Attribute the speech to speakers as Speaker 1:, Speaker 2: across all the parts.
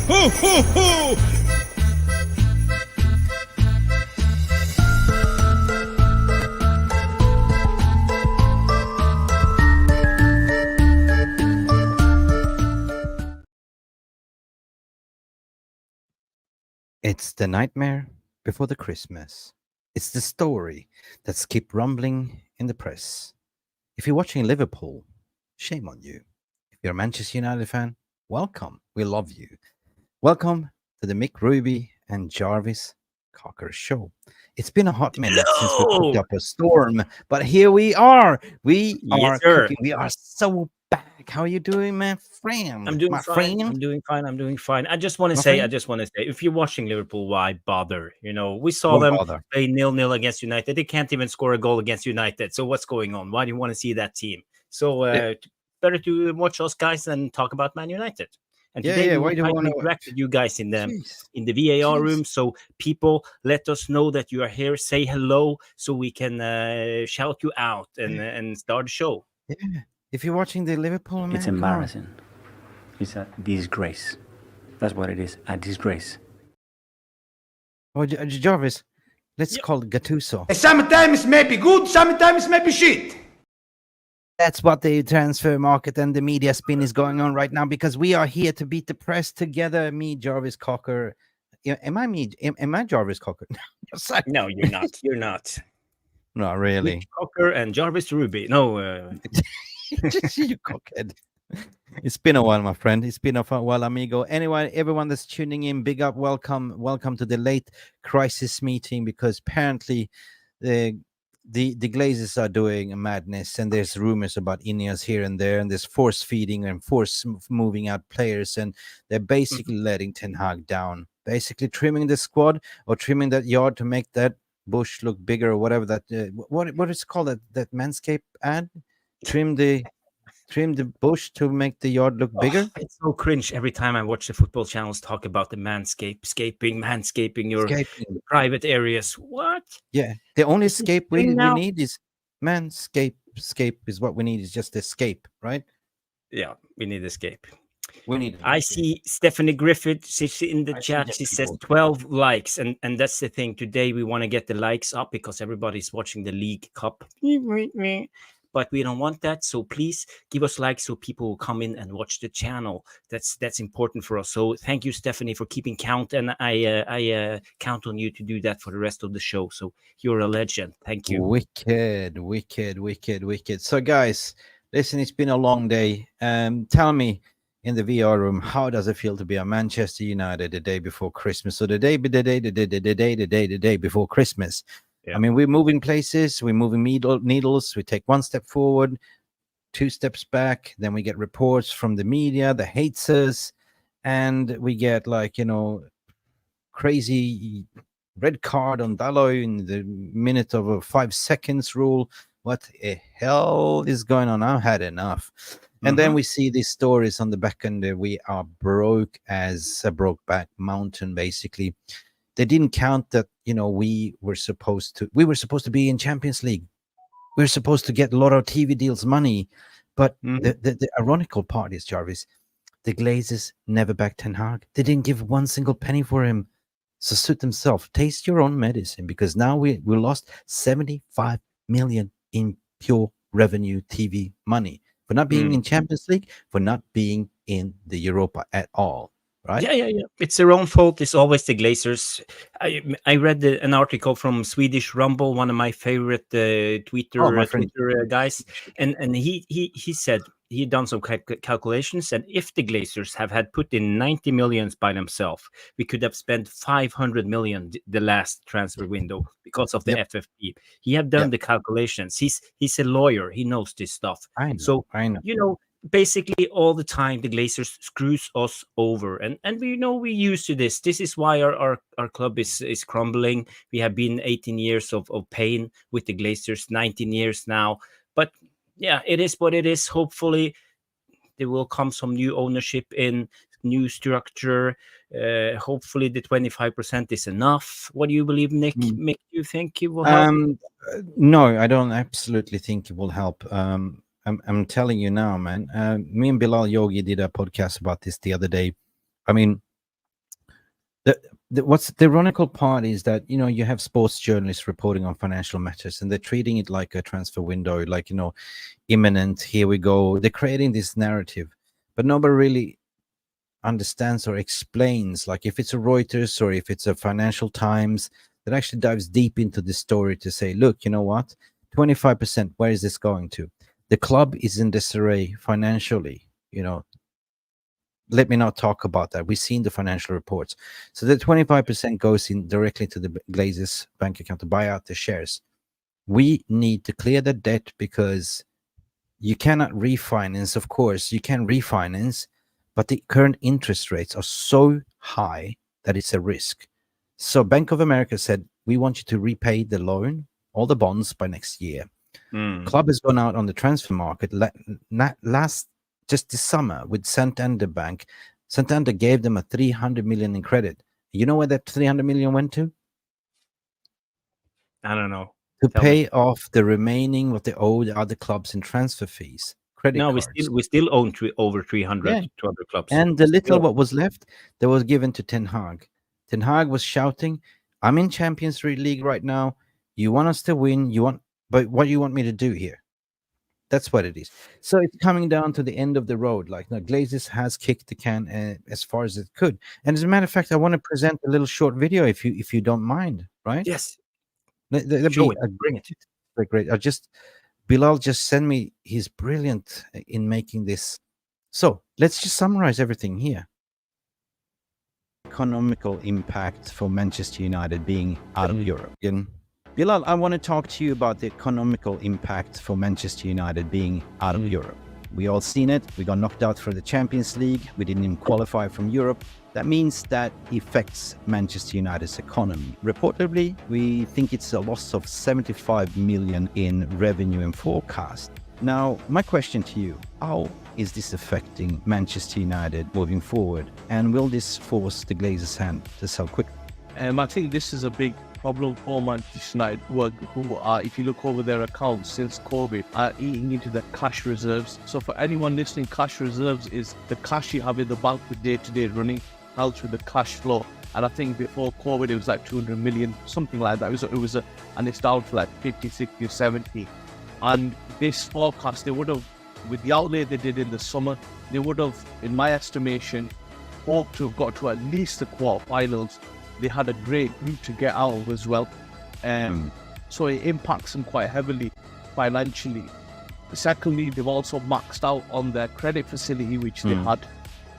Speaker 1: ho, ho, ho!
Speaker 2: It's the nightmare before the Christmas. It's the story that's keep rumbling in the press. If you're watching Liverpool, shame on you. If you're a Manchester United fan, welcome. We love you. Welcome to the Mick Ruby and Jarvis Cocker Show. It's been a hot minute since we cooked up a storm, but here we are. We are cooking. We are so back. How are you doing, my friend?
Speaker 3: I'm doing
Speaker 2: my
Speaker 3: fine.
Speaker 2: friend?
Speaker 3: I'm doing fine. I just want to say, if you're watching Liverpool, why bother? You know, we saw them play 0-0 against United. They can't even score a goal against United. So what's going on? Why do you want to see that team? So better to watch us guys and talk about Man United. And today we will interact with you guys in the VAR room. So people, let us know that you are here. Say hello so we can shout you out and start the show.
Speaker 2: Yeah. If you're watching the Liverpool, man,
Speaker 4: it's embarrassing. It's a disgrace. That's what it is. A disgrace.
Speaker 2: Oh, Jarvis, let's call it Gattuso.
Speaker 1: Sometimes maybe good, sometimes maybe shit.
Speaker 2: That's what the transfer market and the media spin is going on right now, because we are here to beat the press together. Me, Jarvis Cocker. Am I Jarvis Cocker?
Speaker 3: No, you're not. You're not.
Speaker 2: Not really.
Speaker 3: Mitch Cocker and Jarvis Ruby. No.
Speaker 2: You cockhead. It's been a while, my friend. It's been a while, amigo. Anyway, everyone that's tuning in, big up, welcome to the late crisis meeting, because apparently the Glazers are doing a madness, and there's rumors about Ineos here and there, and there's force feeding and force moving out players, and they're basically letting Ten Hag down, basically trimming the squad or trimming that yard to make that bush look bigger, or whatever that what is it called, that Manscaped ad? Trim the bush to make the yard look bigger.
Speaker 3: It's so cringe every time I watch the football channels talk about the manscaping your private areas. What?
Speaker 2: Yeah, the only escape we need is manscape. Escape is what we need. Is just escape, right?
Speaker 3: Yeah, we need escape.
Speaker 2: I
Speaker 3: see Stephanie Griffith. She's in the chat. She says 12 likes, and that's the thing. Today we want to get the likes up because everybody's watching the League Cup. But we don't want that, so please give us likes so people will come in and watch the channel. That's important for us. So thank you, Stephanie, for keeping count, and I count on you to do that for the rest of the show. So you're a legend. Thank you.
Speaker 2: Wicked. So guys, listen, it's been a long day. Tell me in the VR room, how does it feel to be a Manchester United the day before Christmas? So the day before Christmas. Yeah. I mean, we're moving places, we're moving needles, we take one step forward, 2 steps back, then we get reports from the media that hates us, and we get crazy red card on Dalot in the minute of a 5 seconds rule. What the hell is going on? I've had enough. And then we see these stories on the back end that we are broke as a brokeback mountain, basically. They didn't count that, we were supposed to be in Champions League. We were supposed to get a lot of TV deals money. But the ironical part is, Jarvis, the Glazers never backed Ten Hag. They didn't give one single penny for him. So suit themselves. Taste your own medicine, because now we lost 75 million in pure revenue TV money for not being in Champions League, for not being in the Europa at all. Right?
Speaker 3: Yeah. It's their own fault. It's always the Glazers. I read an article from Swedish Rumble, one of my favorite Twitter guys, and he said he had done some calculations, and if the Glazers had put in 90 million by themselves, we could have spent 500 million the last transfer window because of the FFP. He had done the calculations. He's a lawyer. He knows this stuff.
Speaker 2: I know.
Speaker 3: Basically all the time the Glazers screws us over, and we're used to this. This is why our club is crumbling. We have been 18 years of pain with the Glazers, 19 years now, but yeah, it is what it is. Hopefully there will come some new ownership in, new structure. Hopefully the 25% is enough. What do you believe, Nick? Mick, do you think it will help?
Speaker 2: No, I don't absolutely think it will help. I'm telling you now, man. Me and Bilal Yogi did a podcast about this the other day. I mean, What's the ironical part is that, you know, you have sports journalists reporting on financial matters, and they're treating it like a transfer window, like, you know, imminent, here we go. They're creating this narrative, but nobody really understands or explains, like if it's a Reuters or if it's a Financial Times that actually dives deep into the story to say, look, you know what, 25%, where is this going to? The club is in disarray financially, you know. Let me not talk about that. We've seen the financial reports. So the 25% goes in directly to the Glazer's bank account to buy out the shares. We need to clear the debt because you cannot refinance. Of course, you can refinance, but the current interest rates are so high that it's a risk. So Bank of America said, we want you to repay the loan, all the bonds by next year. Club has gone out on the transfer market just this summer with Santander Bank. Santander gave them a 300 million in credit. You know where that 300 million went to?
Speaker 3: I don't know.
Speaker 2: To pay off the remaining what they owe the other clubs in transfer fees. Credit cards.
Speaker 3: we still own over 300 to other clubs.
Speaker 2: And the little what was left, that was given to Ten Hag. Ten Hag was shouting, I'm in Champions League right now. You want us to win. But what do you want me to do here? That's what it is. So it's coming down to the end of the road. Like, now, Glazers has kicked the can as far as it could. And as a matter of fact, I want to present a little short video if you don't mind, right?
Speaker 3: Yes.
Speaker 2: Bring it. Great. Bilal just sent me. He's brilliant in making this. So let's just summarize everything here. Economical impact for Manchester United being out of Europe. Bilal, I want to talk to you about the economical impact for Manchester United being out of Europe. We all seen it. We got knocked out for the Champions League. We didn't even qualify from Europe. That means that affects Manchester United's economy. Reportedly, we think it's a loss of 75 million in revenue and forecast. Now, my question to you, how is this affecting Manchester United moving forward? And will this force the Glazers' hand to sell quickly?
Speaker 5: I think this is a big problem for Manchester United, who are, if you look over their accounts since COVID, are eating into the cash reserves. So for anyone listening, cash reserves is the cash you have in the bank with day-to-day running, helps with the cash flow. And I think before COVID, it was like 200 million, something like that. And it's down to like 50, 60, or 70. And this forecast, they would have, with the outlay they did in the summer, they would have, in my estimation, hoped to have got to at least the quarterfinals. They had a great group to get out of as well. So it impacts them quite heavily financially. Secondly, they've also maxed out on their credit facility, which they had.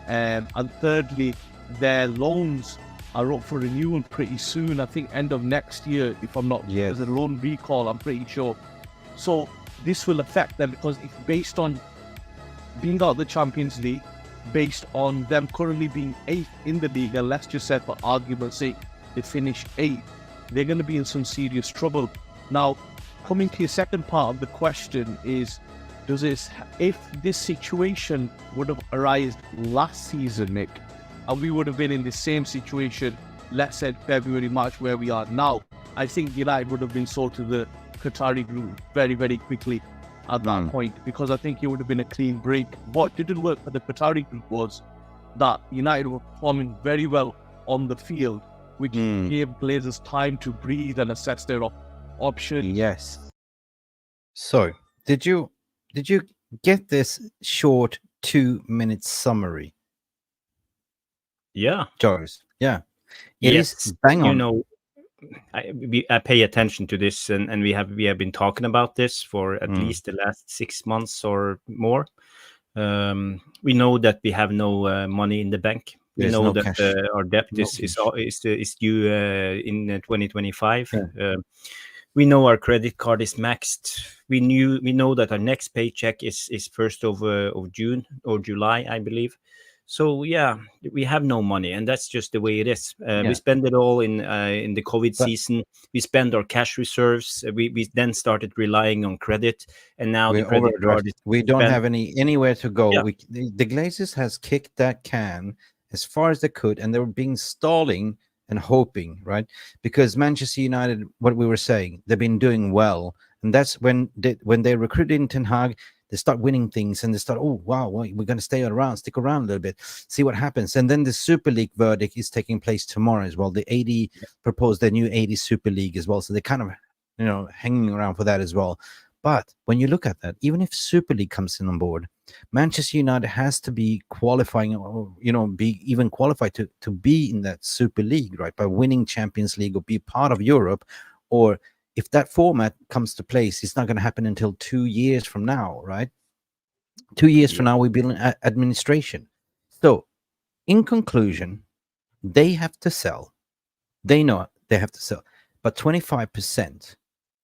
Speaker 5: And thirdly, their loans are up for renewal pretty soon. I think end of next year, if I'm not, there's a loan recall, I'm pretty sure. So this will affect them because it's based on being out of the Champions League, based on them currently being 8th in the league, and let's just say for argument's sake, they finish 8th, they're going to be in some serious trouble. Now, coming to your second part of the question is, if this situation would have arisen last season, Nick, and we would have been in the same situation, let's say February, March, where we are now, I think United would have been sold to the Qatari group very, very quickly at that point, because I think it would have been a clean break. What didn't work for the Qatari group was that United were performing very well on the field, which gave Glazers time to breathe and assess their options.
Speaker 2: Yes. So, did you get this short 2-minute summary?
Speaker 3: Yeah.
Speaker 2: Joyce. Yeah. It is bang on.
Speaker 3: You know, I pay attention to this, and we have been talking about this for at least the last 6 months or more. We know that we have no money in the bank. We know that our debt is due in 2025. Yeah. We know our credit card is maxed. We know that our next paycheck is 1st of June or July, I believe. So yeah, we have no money, and that's just the way it is. We spend it all in the COVID season. We spend our cash reserves. We then started relying on credit, and now the credit card is
Speaker 2: we don't have anywhere to go.
Speaker 3: Yeah.
Speaker 2: The Glazers has kicked that can as far as they could, and they were being stalling and hoping, right? Because Manchester United, what we were saying, they've been doing well, and that's when they recruited Ten Hag. They start winning things, and they start, oh wow, we're going to stick around a little bit, see what happens. And then the Super League verdict is taking place tomorrow as well. The 80 proposed their new 80 Super League as well, so they're kind of hanging around for that as well. But when you look at that, even if Super League comes in on board, Manchester United has to be qualifying, or be even qualified to be in that Super League, right? By winning Champions League or be part of Europe. Or if that format comes to place, it's not going to happen until 2 years from now, right? 2 years from now, we build an administration. So, in conclusion, they have to sell. They know they have to sell, but 25%.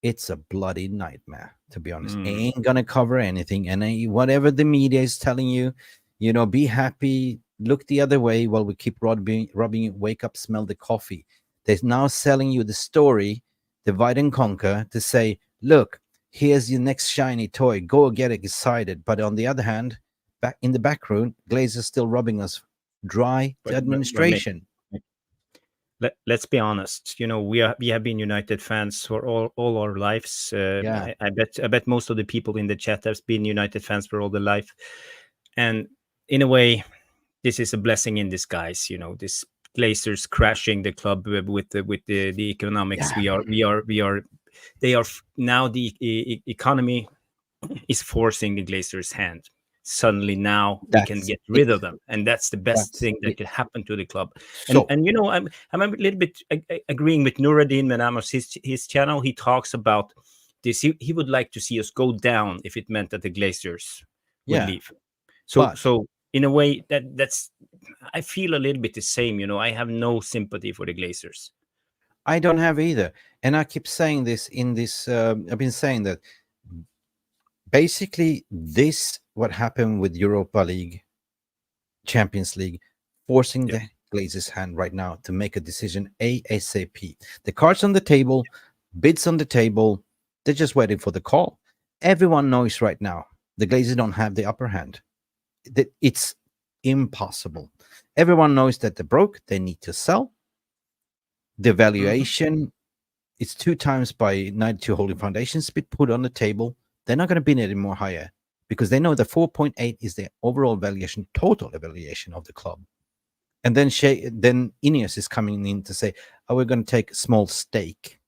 Speaker 2: It's a bloody nightmare, to be honest. Ain't gonna cover anything, and whatever the media is telling you, be happy, look the other way while we keep rubbing you, wake up, smell the coffee. They're now selling you the story, divide and conquer, to say, look, here's your next shiny toy, go get excited. But on the other hand, back in the back room, Glazer's still rubbing us dry to administration.
Speaker 3: Let's be honest. We have been United fans for all our lives. I bet most of the people in the chat have been United fans for all their life. And in a way, this is a blessing in disguise. This Glazers crashing the club with the economics. They are now, the economy is forcing the Glazers' hand. Suddenly now we can get rid of them, and that's the best thing that could happen to the club. And I'm a little bit agreeing with Nuruddin when I'm on his channel. He talks about this. He would like to see us go down if it meant that the Glazers would leave. So in a way, that's I feel a little bit the same. I have no sympathy for the Glazers.
Speaker 2: I don't have either, and I keep saying this in this. I've been saying that basically what happened with Europa League, Champions League, forcing the Glazers' hand right now to make a decision ASAP. The cards on the table, bids on the table, they're just waiting for the call. Everyone knows right now the Glazers don't have the upper hand. It's impossible. Everyone knows that they're broke, they need to sell. The valuation, it's 2 times by 92 Holding Foundations bid put on the table. They're not going to bid any more higher, because they know the 4.8 is the overall valuation, total valuation of the club. And then Ineos is coming in to say, we're going to take a small stake.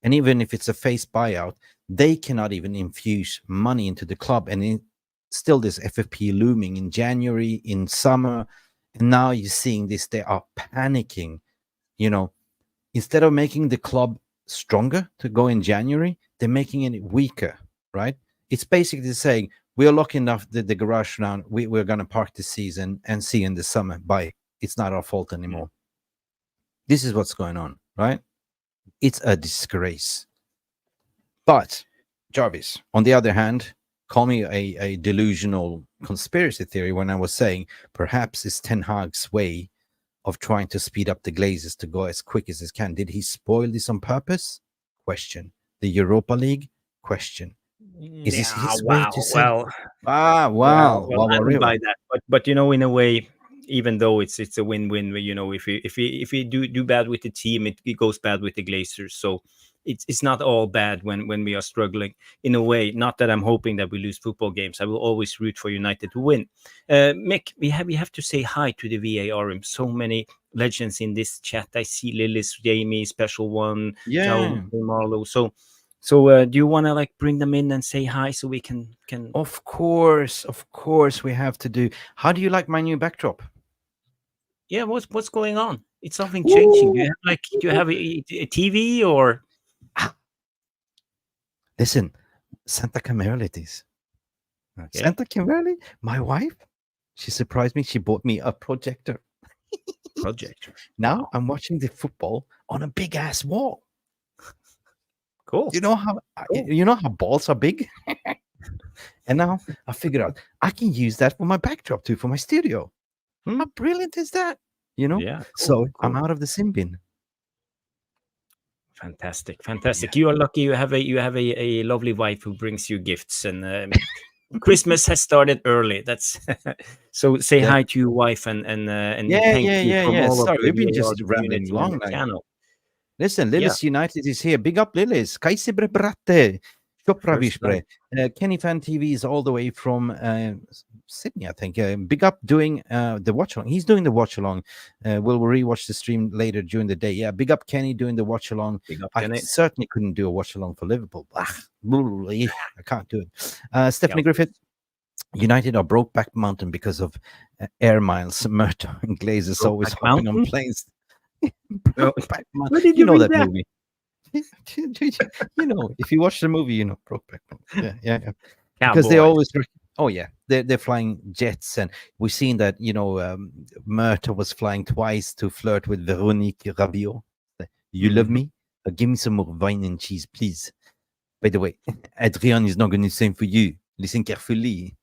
Speaker 2: And even if it's a face buyout, they cannot even infuse money into the club. And still this FFP looming in January, in summer. And now you're seeing this, they are panicking. Instead of making the club stronger to go in January, they're making it weaker, right? It's basically saying, we are locking off the garage round. We're going to park the season and see in the summer. Bye. It's not our fault anymore. This is what's going on, right? It's a disgrace. But, Jarvis, on the other hand, call me a delusional conspiracy theory when I was saying perhaps it's Ten Hag's way of trying to speed up the Glazers to go as quick as he can. Did he spoil this on purpose? Question. The Europa League? Question. Is this his way to say?
Speaker 3: Well, I don't buy that. But in a way, even though it's a win-win, if we do bad with the team, it goes bad with the Glazers. So it's not all bad when we are struggling. In a way, not that I'm hoping that we lose football games. I will always root for United to win. Mick, we have to say hi to the VAR room. So many legends in this chat. I see Lillis, Jamie, Special One, Marlo. So do you want to bring them in and say hi so we can?
Speaker 2: Of course, we have to do. How do you like my new backdrop?
Speaker 3: Yeah, what's going on? It's something changing. Do you have a TV or?
Speaker 2: Listen, Santa Camerle it is. Okay. Santa Camerle, my wife, she surprised me. She bought me a projector. Now I'm watching the football on a big ass wall.
Speaker 3: Cool.
Speaker 2: You know how balls are big? And now I figured out I can use that for my backdrop too, for my studio. How brilliant is that?
Speaker 3: Yeah.
Speaker 2: Cool. I'm out of the sin bin.
Speaker 3: Fantastic. Yeah. You are lucky. You have a lovely wife who brings you gifts, and Christmas has started early. That's so. Say hi to your wife and thank you from all
Speaker 2: Sorry,
Speaker 3: of
Speaker 2: we've been just rambling long now. Listen, Lillis United is here. Big up, Lillis. Kaisi bratte. Chopravish, Kenny Fan TV is all the way from Sydney, I think. Big up doing the watch along. He's doing the watch along. We'll rewatch the stream later during the day. Yeah, big up Kenny doing the watch along. I certainly couldn't do a watch along for Liverpool. I can't do it. Stephanie Griffith. United are Brokeback Mountain because of air miles. Murta and Glazer is always hopping on planes. Brokeback Mountain. You know that movie. You know, if you watch the movie, you know Brokeback Mountain. Yeah. Because they always, they're flying jets, and we've seen that. You know, Murta was flying twice to flirt with Veronique Rabiot. You love me? Give me some more wine and cheese, please. By the way, Adrian is not going to do the same for you. Listen carefully.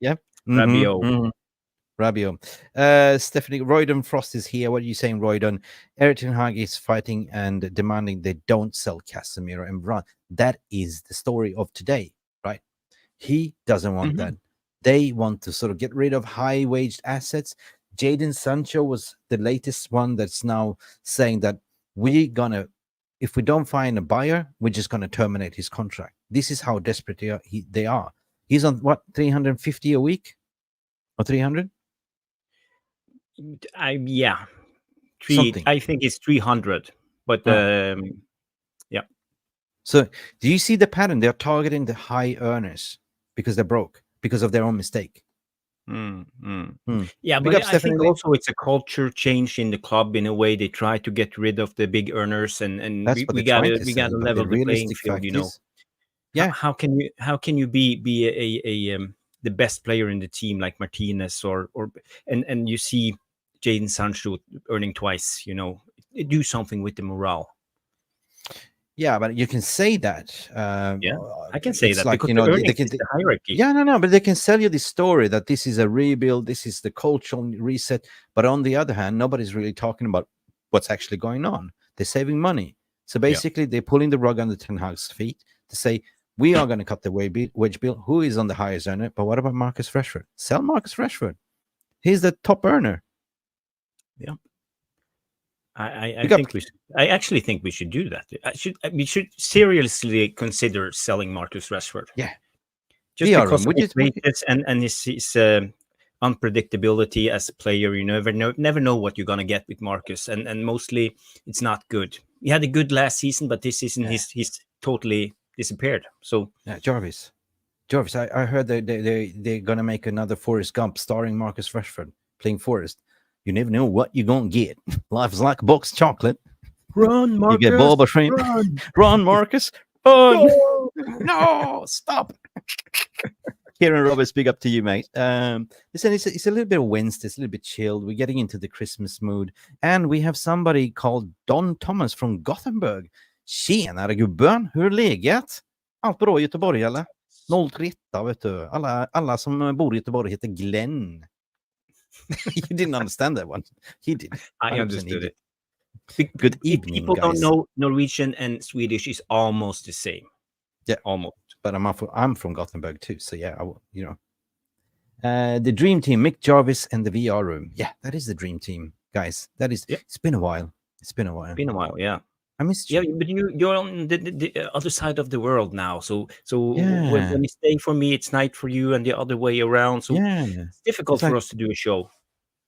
Speaker 2: Yeah. Rabiot. Stephanie Roydon Frost is here. What are you saying, Roydon? Erik ten Hag is fighting and demanding they don't sell Casimiro and Varane. That is the story of today, right? He doesn't want that. They want to sort of get rid of high-waged assets. Jadon Sancho was the latest one that's now saying that if we don't find a buyer, we're just gonna terminate his contract. This is how desperate they are. He's on what, 350 a week or 300?
Speaker 3: I think it's 300, but yeah.
Speaker 2: So do you see the pattern? They're targeting the high earners because they're broke because of their own mistake.
Speaker 3: Yeah, but I think also it's a culture change in the club. In a way, they try to get rid of the big earners, and we got to level the playing field. You know,
Speaker 2: yeah.
Speaker 3: How can you be the best player in the team like Martinez and you see Jadon Sancho earning twice? You know, do something with the morale.
Speaker 2: Yeah, but you can say that.
Speaker 3: I can say that,
Speaker 2: like,
Speaker 3: because
Speaker 2: you know,
Speaker 3: the hierarchy.
Speaker 2: Yeah, no, but they can sell you this story that this is a rebuild, this is the cultural reset. But on the other hand, nobody's really talking about what's actually going on. They're saving money. So basically, they're pulling the rug under Ten Hag's feet to say, we are going to cut the wage bill. Who is on the highest earner? But what about Marcus Rashford? Sell Marcus Rashford. He's the top earner.
Speaker 3: Yeah. I actually think we should do that. We should seriously consider selling Marcus Rashford.
Speaker 2: Yeah,
Speaker 3: just because of his weakness and his unpredictability as a player. You never know what you're gonna get with Marcus, and mostly it's not good. He had a good last season, but this season he's totally disappeared. So
Speaker 2: Jarvis, I heard they're gonna make another Forrest Gump starring Marcus Rashford playing Forrest. You never know what you're going to get. Life is like a box of chocolate.
Speaker 3: Run, Marcus.
Speaker 2: You get Boba Shrimp. Run, Marcus. Run. No, stop. Kieran Roberts, big up to you, mate. Listen, it's a little bit of Wednesday. It's a little bit chilled. We're getting into the Christmas mood. And we have somebody called Don Thomas from Gothenburg. Tjenare gubben, hur är läget? Allt bra i Göteborg, eller? 038, vet du. Alla som bor i Göteborg heter Glenn. You didn't understand that one. He did.
Speaker 3: I understood it.
Speaker 2: Good evening,
Speaker 3: people
Speaker 2: guys.
Speaker 3: Don't know Norwegian and Swedish is almost the same.
Speaker 2: Yeah,
Speaker 3: almost.
Speaker 2: But I'm from Gothenburg too, so yeah, the dream team: Mick Jarvis and the VR room. Yeah, that is the dream team, guys. That is. Yeah. It's been a while.
Speaker 3: Yeah.
Speaker 2: I missed you.
Speaker 3: Yeah, but you're on the other side of the world now. So when it's day for me, it's night for you, and the other way around. So it's difficult for us to do a show.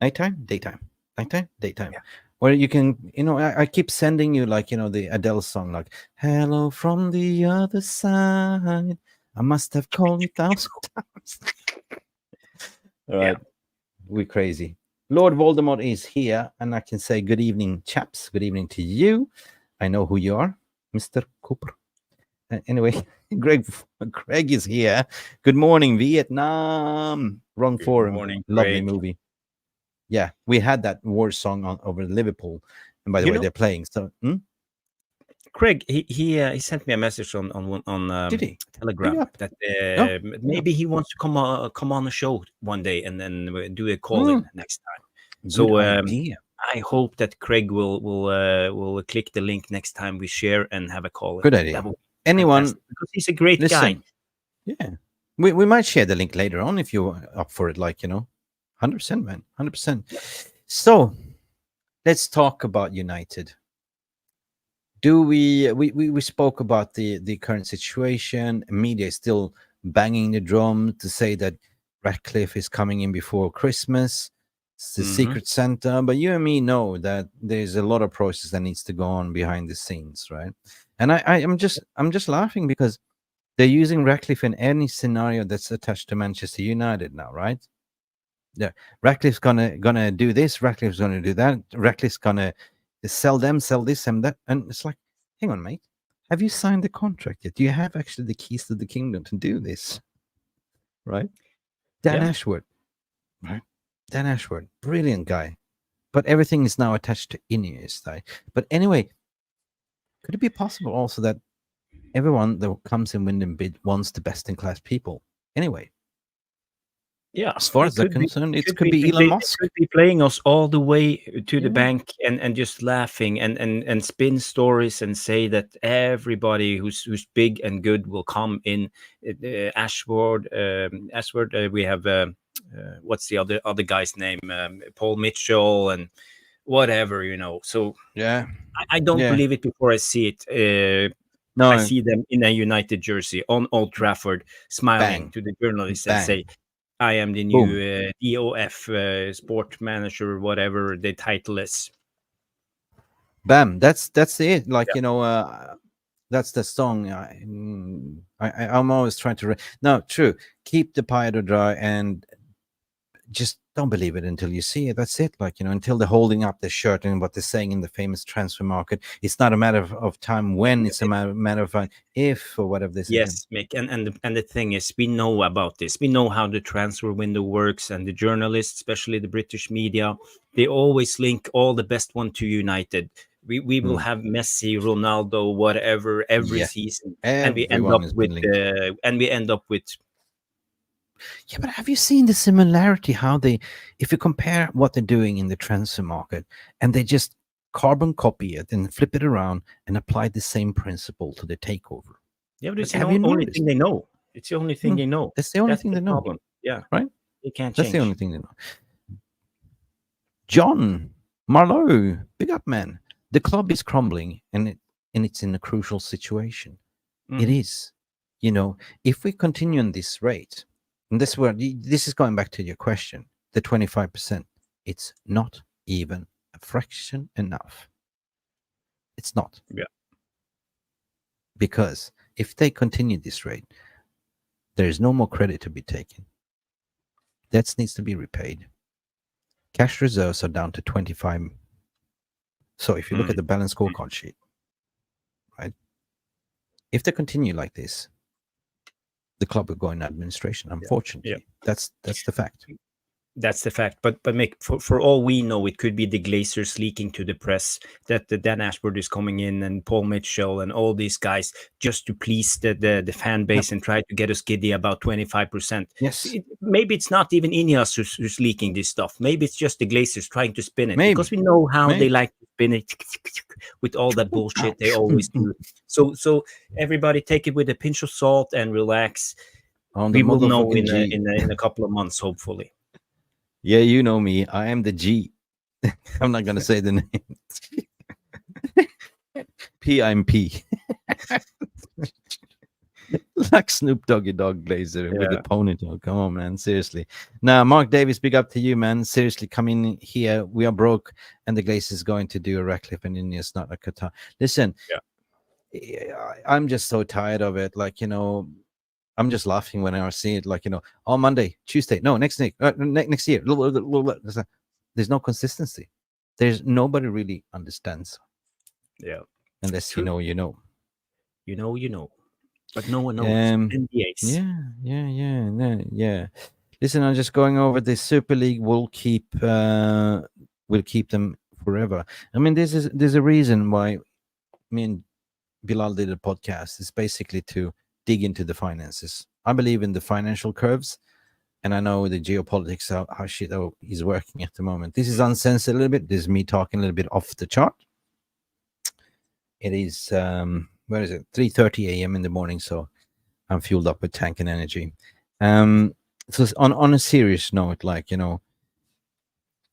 Speaker 2: Nighttime, daytime.
Speaker 3: Yeah.
Speaker 2: Or you can, I keep sending you the Adele song, like "Hello from the other side." I must have called you 1,000 times. All right, we're crazy. Lord Voldemort is here, and I can say good evening, chaps. Good evening to you. I know who you are, Mr. Cooper. Anyway, Greg is here. Good morning, Vietnam. Wrong forum.
Speaker 3: Morning,
Speaker 2: lovely movie. Yeah, we had that war song over Liverpool, and by the way, they're playing. So,
Speaker 3: Craig, he sent me a message on
Speaker 2: Did he?
Speaker 3: Telegram that maybe he wants to come on the show one day and then do a call in next time. So I hope that Craig will click the link next time we share and have a call.
Speaker 2: Good idea. Anyone,
Speaker 3: because he's a great guy.
Speaker 2: Yeah, we might share the link later on if you're up for it. 100%, man, 100%. So let's talk about United. Do we spoke about the current situation. Media is still banging the drum to say that Ratcliffe is coming in before Christmas. It's the secret Santa, but you and me know that there's a lot of process that needs to go on behind the scenes, right? And I'm just laughing because they're using Ratcliffe in any scenario that's attached to Manchester United now, right? Yeah, Ratcliffe's gonna do this. Ratcliffe's gonna do that. Ratcliffe's gonna sell them, sell this and that. And it's like, hang on, mate. Have you signed the contract yet? Do you have actually the keys to the kingdom to do this? Right? Dan Ashworth. Right? Dan Ashworth, brilliant guy. But everything is now attached to Ineos, right? But anyway, could it be possible also that everyone that comes in win and bid wants the best in class people? Anyway.
Speaker 3: Yeah,
Speaker 2: as far as they're concerned, it could be Elon Musk.
Speaker 3: Could be playing us all the way to the bank and just laughing and spin stories and say that everybody who's big and good will come in. Ashworth, we have what's the other guy's name? Paul Mitchell and whatever, So I don't believe it before I see it.
Speaker 2: No,
Speaker 3: I see them in a United jersey on Old Trafford, smiling to the journalists and say, I am the new DOF sport manager, whatever the title is.
Speaker 2: Bam! That's it. Like that's the song. I'm always trying to. No, true. Keep the powder dry and just don't believe it until you see it. That's it. Like until they're holding up the shirt and what they're saying in the famous transfer market. It's not a matter of time when. It's a matter of if or whatever this.
Speaker 3: Yes, Mick. And the thing is, we know about this. We know how the transfer window works, and the journalists, especially the British media, they always link all the best one to United. We will have Messi, Ronaldo, whatever every season, and we end up with.
Speaker 2: Yeah, but have you seen the similarity? How if you compare what they're doing in the transfer market, and they just carbon copy it and flip it around and apply the same principle to the takeover.
Speaker 3: Yeah, but it's the only thing they know. It's the only thing they know.
Speaker 2: That's the only thing they know.
Speaker 3: Problem. Yeah,
Speaker 2: right.
Speaker 3: They can't change.
Speaker 2: That's the only thing they know. John Marlowe, big up, man. The club is crumbling, and it's in a crucial situation. It is. If we continue on this rate. And this is going back to your question, the 25%. It's not even a fraction enough. It's not.
Speaker 3: Yeah.
Speaker 2: Because if they continue this rate, there is no more credit to be taken. That needs to be repaid. Cash reserves are down to 25. So if you look at the balance scorecard sheet, right? If they continue like this, the club will go in administration. Unfortunately, that's the fact.
Speaker 3: That's the fact. But Mick, for all we know, it could be the Glazers leaking to the press that the Dan Ashworth is coming in and Paul Mitchell and all these guys just to please the fan base and try to get us giddy about 25%.
Speaker 2: Yes.
Speaker 3: Maybe it's not even Ineos who's leaking this stuff. Maybe it's just the Glazers trying to spin it.
Speaker 2: Maybe.
Speaker 3: Because we know how they like to spin it with all that bullshit they always do. So everybody take it with a pinch of salt and relax. We will know in a couple of months, hopefully.
Speaker 2: Yeah, you know me. I am the G. I'm not going to say the name. P, I'm P. Like Snoop Doggy Dogg Glazer with the ponytail. Come on, man. Seriously. Now, Mark Davis, big up to you, man. Seriously, come in here. We are broke, and the Glazer is going to do a Ratcliffe and Ineos, not a Qatar. Listen, I'm just so tired of it. Like, I'm just laughing when I see it, like, on Monday, Tuesday, no, next year. There's no consistency. There's nobody really understands.
Speaker 3: Yeah.
Speaker 2: Unless you know.
Speaker 3: You know. But no one knows. NDAs.
Speaker 2: Yeah. Listen, I'm just going over the Super League will keep them forever. I mean, there's a reason why me and Bilal did a podcast. It's basically to dig into the finances. I believe in the financial curves, and I know the geopolitics, how shit is working at the moment. This is uncensored a little bit. This is me talking a little bit off the chart. It is, 3:30 a.m. in the morning, so I'm fueled up with tank and energy. So on a serious note, like, it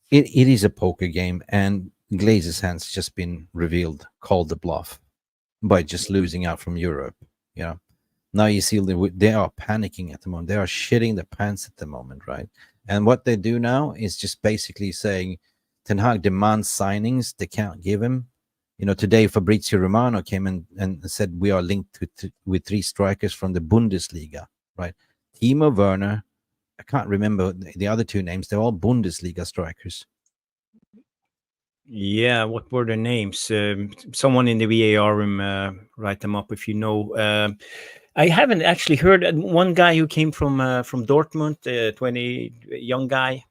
Speaker 2: is a poker game, and Glazer's hands just been revealed, called the bluff. by just losing out from Europe. You know, now you see they are panicking at the moment. They are shitting their pants at the moment, right? And what they do now is just basically saying Ten Hag demands signings they can't give him. You know, today Fabrizio Romano came and said we are linked with 3 strikers from the Bundesliga, right? Timo Werner, I can't remember the other 2 names. They're all Bundesliga strikers.
Speaker 3: Yeah, what were their names? Someone in the VAR room, write them up if you know. I haven't actually heard one guy who came from Dortmund, 20 young guy,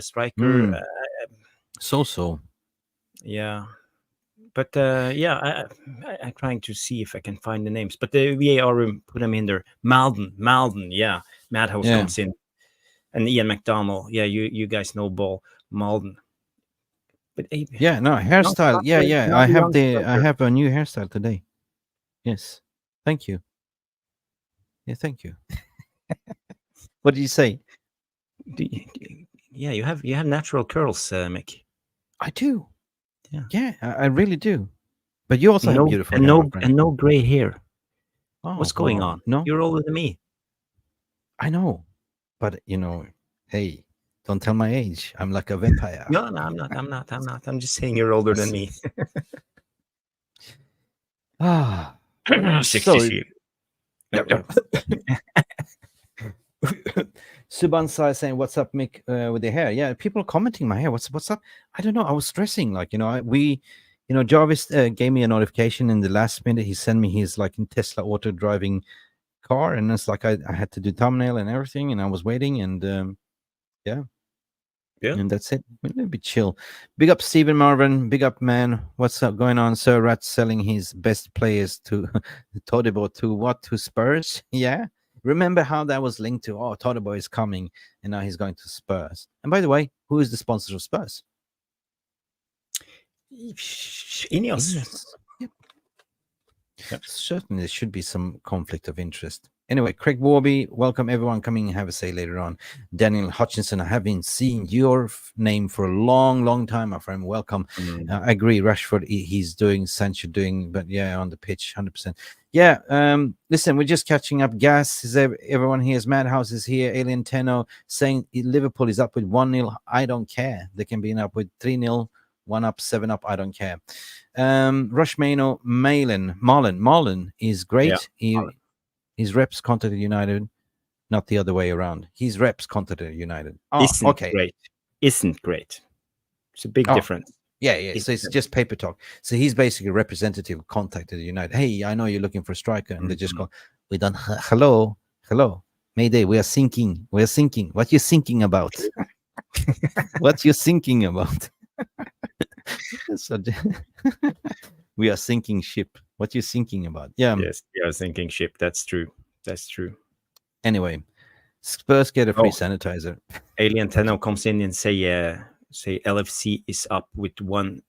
Speaker 3: striker.
Speaker 2: So.
Speaker 3: Yeah, but yeah, I'm trying to see if I can find the names. But the VAR room put them in there. Malden, yeah. Madhouse comes in, and Ian McDonald. Yeah, you guys know ball. Malden. But
Speaker 2: hairstyle. I have a new hairstyle today. Yes, thank you. Yeah, thank you. What did you say?
Speaker 3: Yeah, you have natural curls, Mick.
Speaker 2: I do.
Speaker 3: Yeah,
Speaker 2: I really do. But you also have beautiful hair,
Speaker 3: and no gray hair.
Speaker 2: Oh,
Speaker 3: what's going on?
Speaker 2: No,
Speaker 3: you're older than me.
Speaker 2: I know, but hey, don't tell my age. I'm like a vampire.
Speaker 3: No, I'm not. I'm just saying you're older than me. 60.
Speaker 2: Subansai saying, "What's up, Mick, with the hair?" Yeah, people are commenting my hair. What's up? I don't know. I was stressing, Jarvis gave me a notification in the last minute. He sent me his Tesla auto driving car, and it's like I had to do thumbnail and everything, and I was waiting, and yeah, and that's it. A little bit chill. Big up Stephen Marvin. Big up, man. What's up going on? Sir Rat selling his best players to Todibo to Spurs. Yeah. Remember how that was linked to, Todibo is coming, and now he's going to Spurs. And by the way, who is the sponsor of Spurs?
Speaker 3: Ineos.
Speaker 2: Yep. Certainly, there should be some conflict of interest. Anyway, Craig Warby, welcome everyone coming and have a say later on. Daniel Hutchinson, I have been seeing your name for a long, long time, my friend. Welcome. I agree. Rashford, he's doing, Sancho doing, but yeah, on the pitch, 100%. Yeah, listen, we're just catching up. Gas is everyone here. Madhouse is here. Alien Tenno saying Liverpool is up with 1-0. I don't care. They can be up with 3-0, 1 up, 7 up. I don't care. Rushmano Marlon is great.
Speaker 3: Yeah.
Speaker 2: His reps contacted United, not the other way around. His reps contacted United.
Speaker 3: Isn't great. It's a big difference.
Speaker 2: Yeah. So it's just paper talk. So he's basically a representative contacted United. Hey, I know you're looking for a striker, and they just go, "We don't. Hello, Mayday. We are sinking. What you thinking about? What you thinking about? So, we are sinking ship. What you thinking about? Yeah.
Speaker 3: Yes, we are sinking ship. That's true.
Speaker 2: Anyway, Spurs get a free sanitizer.
Speaker 3: Alien Tenno comes in and say LFC is up with 1-0.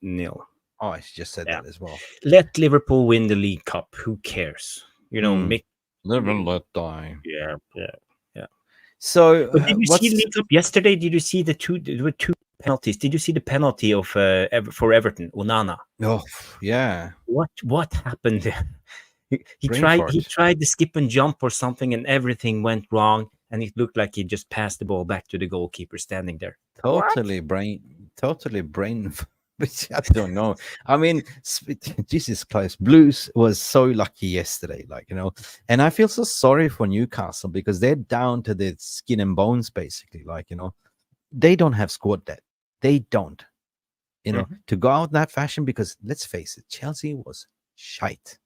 Speaker 2: Oh, I just said that as well.
Speaker 3: Let Liverpool win the League Cup. Who cares? Mick.
Speaker 2: Live and let die.
Speaker 3: Yeah.
Speaker 2: So,
Speaker 3: did you see League Cup yesterday? Did you see there were 2 penalties? Did you see the penalty of for Everton, Onana?
Speaker 2: Oh, yeah.
Speaker 3: What happened there? He tried to skip and jump or something, and everything went wrong, and it looked like he just passed the ball back to the goalkeeper standing there.
Speaker 2: Totally brain. But I don't know. I mean, Jesus Christ, Blues was so lucky yesterday, and I feel so sorry for Newcastle because they're down to the skin and bones, basically. They don't have squad depth. They don't, to go out in that fashion, because let's face it, Chelsea was shite.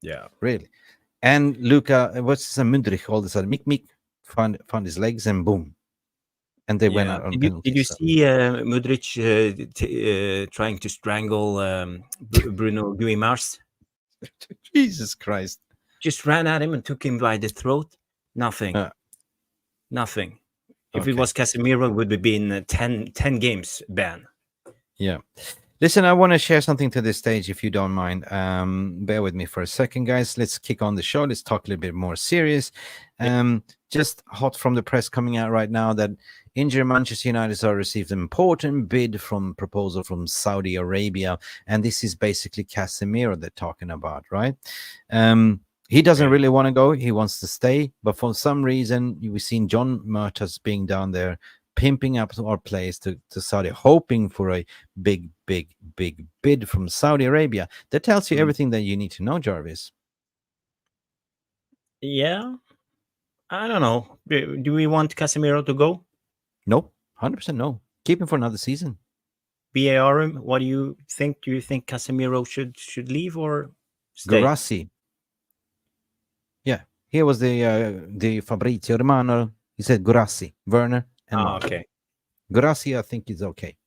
Speaker 3: Yeah,
Speaker 2: really. And Luka, what's his name, Mundrich, all of a sudden, Mick found his legs, and boom. And they went out on penalties.
Speaker 3: Did you see Mudryk trying to strangle Bruno Guimaraes?
Speaker 2: Jesus Christ.
Speaker 3: Just ran at him and took him by the throat. Nothing. If it was Casimiro, it would have been 10 games ban.
Speaker 2: Yeah. Listen, I want to share something to this stage, if you don't mind. Bear with me for a second, guys. Let's kick on the show. Let's talk a little bit more serious. Just hot from the press coming out right now that Injury Manchester United have received an important bid from proposal from Saudi Arabia, and this is basically Casimiro they're talking about, right? He doesn't really want to go. He wants to stay, but for some reason, we've seen John Murtaghs being down there, pimping up our players to Saudi, hoping for a big bid from Saudi Arabia. That tells you everything that you need to know, Jarvis.
Speaker 3: Yeah, I don't know. Do we want Casemiro to go?
Speaker 2: No, 100% no. Keep him for another season.
Speaker 3: BAR, what do you think? Do you think Casemiro should leave or stay?
Speaker 2: Guarassi. Yeah, here was the Fabrizio Romano. He said Guarassi, Werner, and Mark.
Speaker 3: Okay.
Speaker 2: Guarassi, I think, is okay.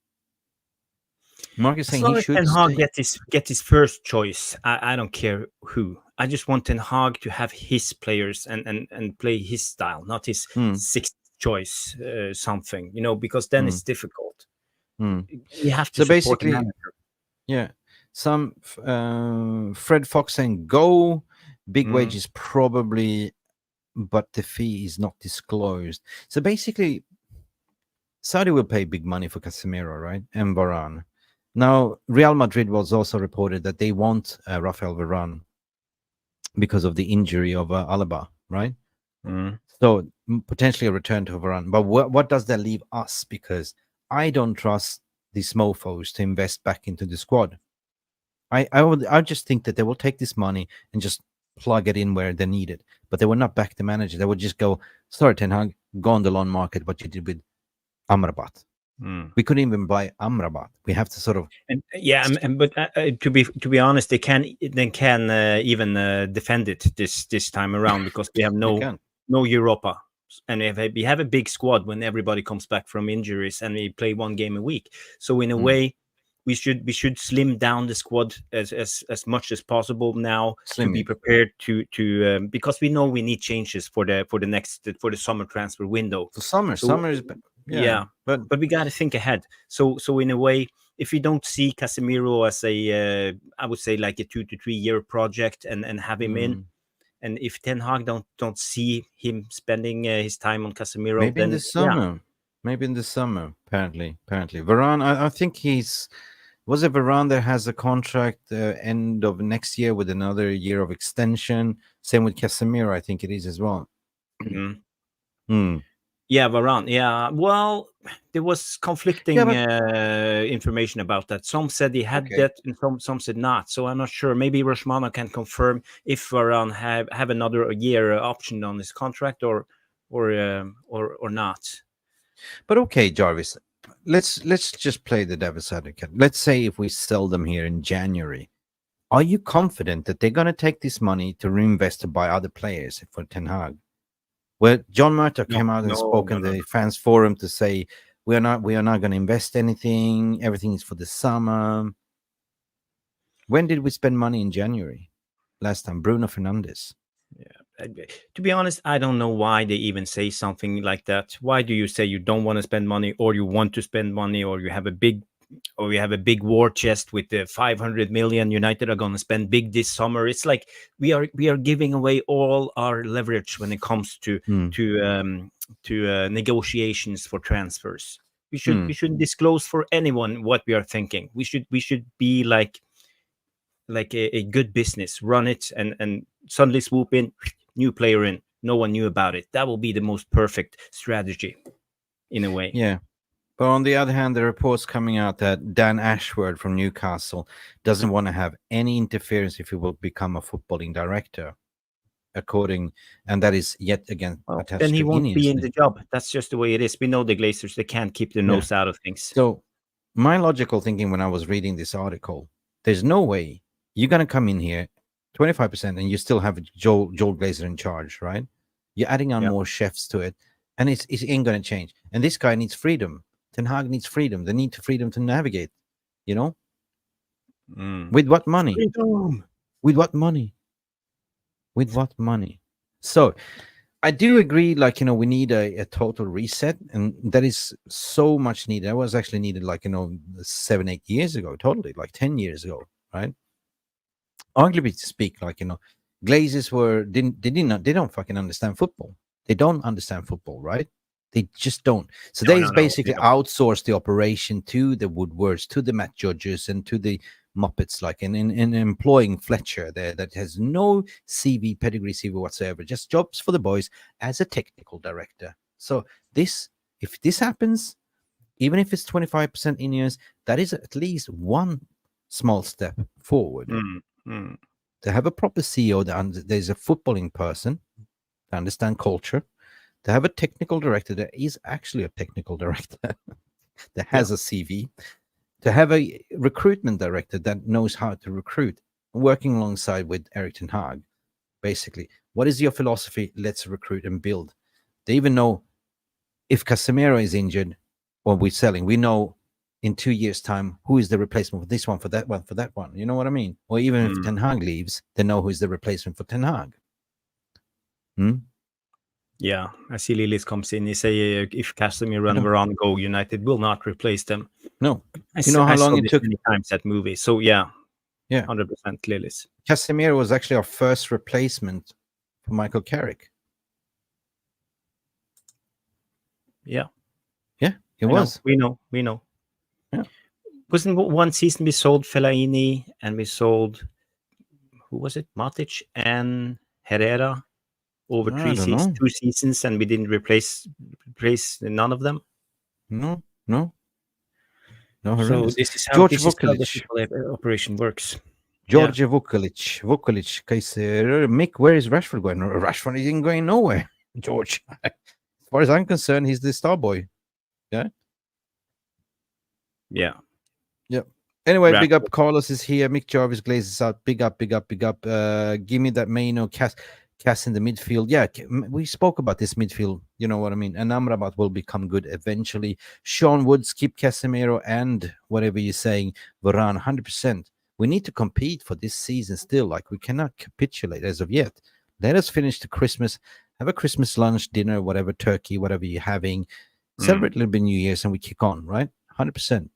Speaker 2: Mark is saying he should
Speaker 3: Ten Hag
Speaker 2: stay.
Speaker 3: get his first choice. I don't care who. I just want Ten Hag to have his players and play his style, not his sixth choice something. Because then it's difficult. You have to
Speaker 2: so
Speaker 3: support
Speaker 2: basically,
Speaker 3: the manager.
Speaker 2: Yeah, some Fred Fox saying go. Big wages probably, but the fee is not disclosed. So basically, Saudi will pay big money for Casemiro, right? And Varane. Now, Real Madrid was also reported that they want Rafael Varane because of the injury of Alaba, right? So potentially a return to Varane. But what does that leave us? Because I don't trust these mofos to invest back into the squad. I just think that they will take this money and just plug it in where they need it, but they will not back the manager. They would just go, sorry, Ten Hag, go on the loan market, what you did with Amrabat. We couldn't even buy Amrabat. We have to sort of
Speaker 3: but to be honest, they can even defend it this time around because we have no Europa, and we have a big squad when everybody comes back from injuries, and we play one game a week. So in a way, we should slim down the squad as much as possible now to be prepared to because we know we need changes for the summer transfer window.
Speaker 2: For summer is
Speaker 3: but we got to think ahead. So in a way, if we don't see Casemiro as a I would say like a 2 to 3 year project and have him in, and if Ten Hag don't see him spending his time on Casemiro,
Speaker 2: maybe
Speaker 3: then
Speaker 2: in the summer. Maybe in the summer, apparently. Varane, I think was it Varane that has a contract end of next year with another year of extension? Same with Casemiro, I think it is as well.
Speaker 3: Yeah, Varane. Yeah, well, there was conflicting information about that. Some said he had that, and some said not. So I'm not sure. Maybe Rashmana can confirm if Varane have another year option on his contract or not.
Speaker 2: But okay, Jarvis, let's just play the devil's advocate. Let's say if we sell them here in January, are you confident that they're going to take this money to reinvest to buy other players for Ten Hag? Well, John Murtaugh came out and spoke in the fans forum to say we are not going to invest anything. Everything is for the summer. When did we spend money in January? Last time, Bruno Fernandes.
Speaker 3: Yeah. To be honest, I don't know why they even say something like that. Why do you say you don't want to spend money, or you want to spend money, or you have a big war chest with the 500 million United are going to spend big this summer? It's like we are giving away all our leverage when it comes to negotiations for transfers. We shouldn't disclose for anyone what we are thinking. We should be like a good business, run it and suddenly swoop in, new player in, no one knew about it. That will be the most perfect strategy in a way.
Speaker 2: Yeah. But on the other hand, the reports coming out that Dan Ashworth from Newcastle doesn't want to have any interference if he will become a footballing director, and that is yet again attached.
Speaker 3: Then he won't be in the job. That's just the way it is. We know the Glazers; they can't keep their nose out of things.
Speaker 2: So, my logical thinking when I was reading this article, there's no way you're gonna come in here 25% and you still have Joel Glazer in charge, right? You're adding on more chefs to it, and it ain't gonna change. And this guy needs freedom. Ten Hag needs freedom. They need freedom to navigate, With what money?
Speaker 3: Freedom.
Speaker 2: With what money? With what money? So I do agree. Like, we need a total reset, and that is so much needed. That was actually needed, like, 7-8 years ago, totally, like 10 years ago, right? Arguably to speak, like, Glazers they don't fucking understand football. They don't understand football, right? They just don't. So
Speaker 3: No,
Speaker 2: they
Speaker 3: no,
Speaker 2: basically
Speaker 3: they don't.
Speaker 2: outsource the operation to the Woodwards, to the Matt Judges, and to the Muppets, like in employing Fletcher there, that has no pedigree CV whatsoever, just jobs for the boys as a technical director. So if this happens, even if it's 25% in years, that is at least one small step forward. To have a proper CEO there's a footballing person to understand culture, to have a technical director that is actually a technical director that has a CV, to have a recruitment director that knows how to recruit, working alongside with Erik ten Hag. Basically, what is your philosophy? Let's recruit and build. They even know if Casimiro is injured or we're selling, we know in 2 years' time who is the replacement for this one, for that one, for that one. You know what I mean? Or even if Ten Hag leaves, they know who is the replacement for Ten Hag.
Speaker 3: Yeah, I see Lilis comes in. He say if Casimiro and Varane go, United will not replace them.
Speaker 2: No, you know how long it took?
Speaker 3: Many times that movie. So yeah, 100% Lilis.
Speaker 2: Casimiro was actually our first replacement for Michael Carrick.
Speaker 3: Yeah,
Speaker 2: it was.
Speaker 3: We know.
Speaker 2: Yeah.
Speaker 3: Wasn't one season we sold Fellaini and we sold, who was it? Matic and Herrera over 2 seasons, and we didn't replace none of them.
Speaker 2: No.
Speaker 3: So this is how
Speaker 2: George
Speaker 3: this is how the
Speaker 2: Vukalic.
Speaker 3: football operation works.
Speaker 2: George Vukalic, Kaiser, Mick, where is Rashford going? Rashford isn't going nowhere, George. As far as I'm concerned, he's the star boy. Yeah. Anyway, big up. Carlos is here. Mick Jarvis, Glazers out. Big up. Give me that Maino Cass in the midfield. Yeah, we spoke about this midfield. You know what I mean? And Amrabat will become good eventually. Sean Woods, keep Casemiro and whatever you're saying, Varane, 100%. We need to compete for this season still. Like, we cannot capitulate as of yet. Let us finish the Christmas, have a Christmas lunch, dinner, whatever, turkey, whatever you're having. Celebrate a little bit New Year's and we kick on, right? 100%.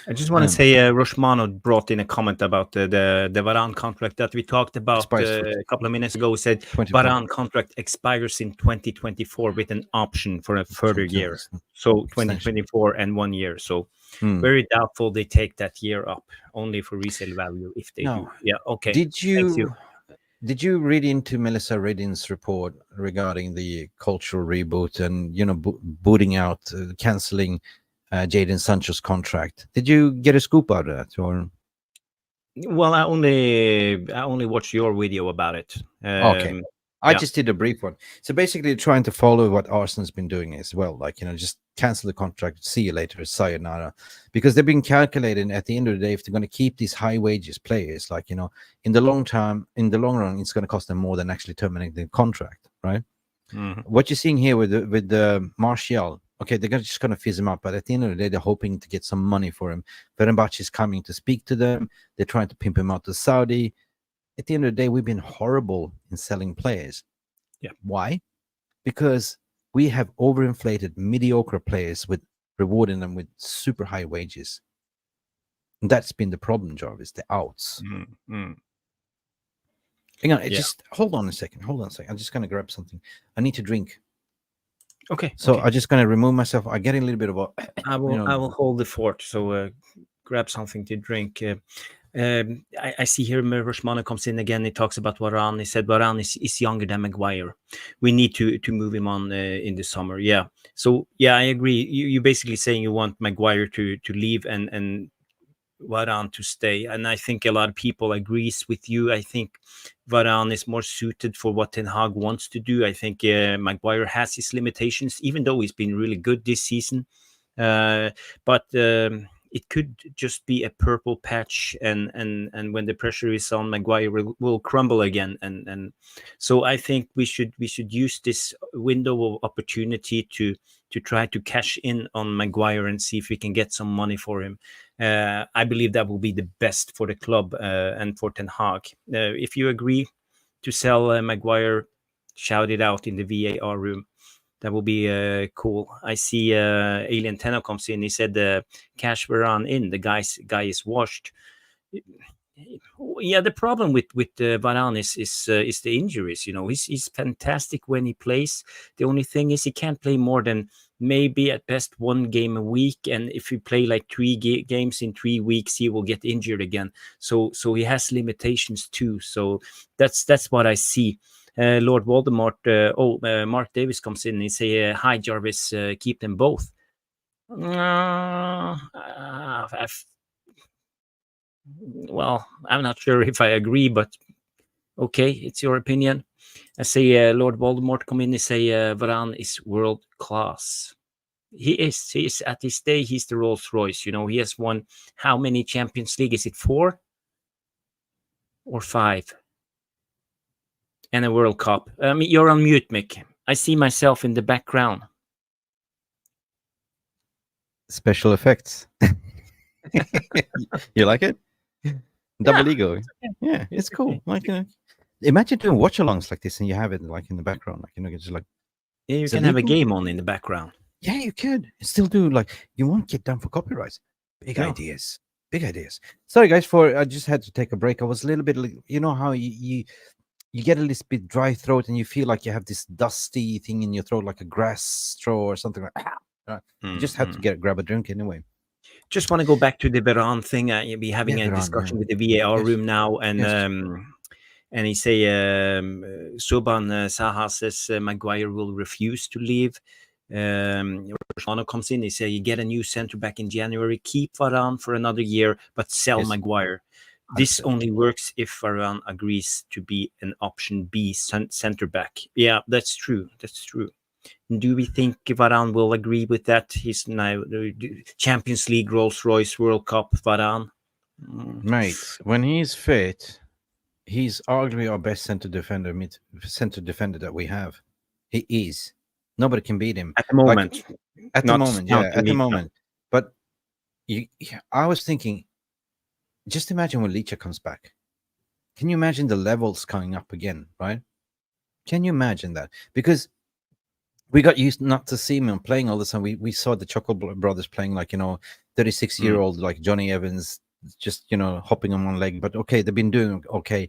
Speaker 3: I just want to say, Roshmano brought in a comment about the Varane contract that we talked about a couple of minutes ago. Said Varane contract expires in 2024 with an option for a further year. So 2024 and 1 year. So very doubtful they take that year up, only for resale value if they do. Yeah, okay.
Speaker 2: Did you read into Melissa Redin's report regarding the cultural reboot and, booting out, cancelling Jadon Sancho's contract? Did you get a scoop out of that? Or
Speaker 3: well, I only watched your video about it.
Speaker 2: Okay, I just did a brief one. So basically, trying to follow what Arsenal's been doing as well, like just cancel the contract, see you later, sayonara, because they've been calculating at the end of the day if they're going to keep these high wages players, like in the long run, it's going to cost them more than actually terminating the contract, right? What you're seeing here with the Martial. Okay, they're just going to fizz him up, but at the end of the day, they're hoping to get some money for him. Fenerbahce is coming to speak to them. They're trying to pimp him out to Saudi. At the end of the day, we've been horrible in selling players.
Speaker 3: Yeah.
Speaker 2: Why? Because we have overinflated mediocre players with rewarding them with super high wages. And that's been the problem, Jarvis, the outs. Hang on, just hold on a second. I'm just going to grab something. I need to drink.
Speaker 3: Okay.
Speaker 2: So I'm just going to remove myself. I'm getting a little bit of a...
Speaker 3: I will hold the fort. So grab something to drink. I see here Roshmano comes in again. He talks about Varane. He said Varane is younger than Maguire. We need to move him on in the summer. Yeah. So, yeah, I agree. You're basically saying you want Maguire to leave and Varane to stay. And I think a lot of people agrees with you. I think Varane is more suited for what Ten Hag wants to do. I think Maguire has his limitations, even though he's been really good this season. But it could just be a purple patch, and when the pressure is on, Maguire will crumble again. And so I think we should use this window of opportunity to try to cash in on Maguire and see if we can get some money for him. I believe that will be the best for the club and for Ten Hag. If you agree to sell Maguire, shout it out in the VAR room. That will be cool. I see Alien Tenno comes in. He said Cash Varane in. The guy is washed. Yeah, the problem with Varane is the injuries. You know, he's fantastic when he plays. The only thing is he can't play more than maybe at best 1 game a week. And if you play like 3 games in 3 weeks, he will get injured again. So he has limitations too. So that's what I see. Lord Voldemort, Mark Davis comes in and he say, hi Jarvis, keep them both. Well, I'm not sure if I agree, but okay, it's your opinion. I say Lord Voldemort come in and say Varane is world class. He is at this day, he's the Rolls Royce. You know, he has won how many Champions League? Is it 4 or 5? And a World Cup. You're on mute, Mick. I see myself in the background.
Speaker 2: Special effects. You like it? Double ego. Yeah, it's cool. Like, imagine doing watch-alongs like this, and you have it like in the background, like just like.
Speaker 3: Yeah, you can have a game on in the background.
Speaker 2: Yeah, you could still do like you won't get done for copyrights. Big ideas. Sorry, guys, I just had to take a break. I was a little bit, you know how you get a little bit dry throat and you feel like you have this dusty thing in your throat, like a grass straw or something like that. You just had to grab a drink anyway.
Speaker 3: Just want to go back to the Varane thing. You'll be having a discussion with the VAR room now. And and he say, Subhan Saha says Maguire will refuse to leave. Roshano comes in. He say, you get a new centre back in January. Keep Varane for another year, but sell Maguire. This only works if Varane agrees to be an option B centre back. Yeah, that's true. Do we think Varane will agree with that? He's now Champions League, Rolls Royce, World Cup, Varane.
Speaker 2: Mate, when he's fit, he's arguably our best center defender that we have. He is. Nobody can beat him
Speaker 3: at the moment.
Speaker 2: At the moment. But I was thinking, just imagine when Leach comes back. Can you imagine the levels coming up again, right? Can you imagine that? Because we got used not to see him playing all the time. We saw the Chuckle brothers playing like, 36-year-old like Johnny Evans, just, hopping on one leg. But okay, they've been doing okay.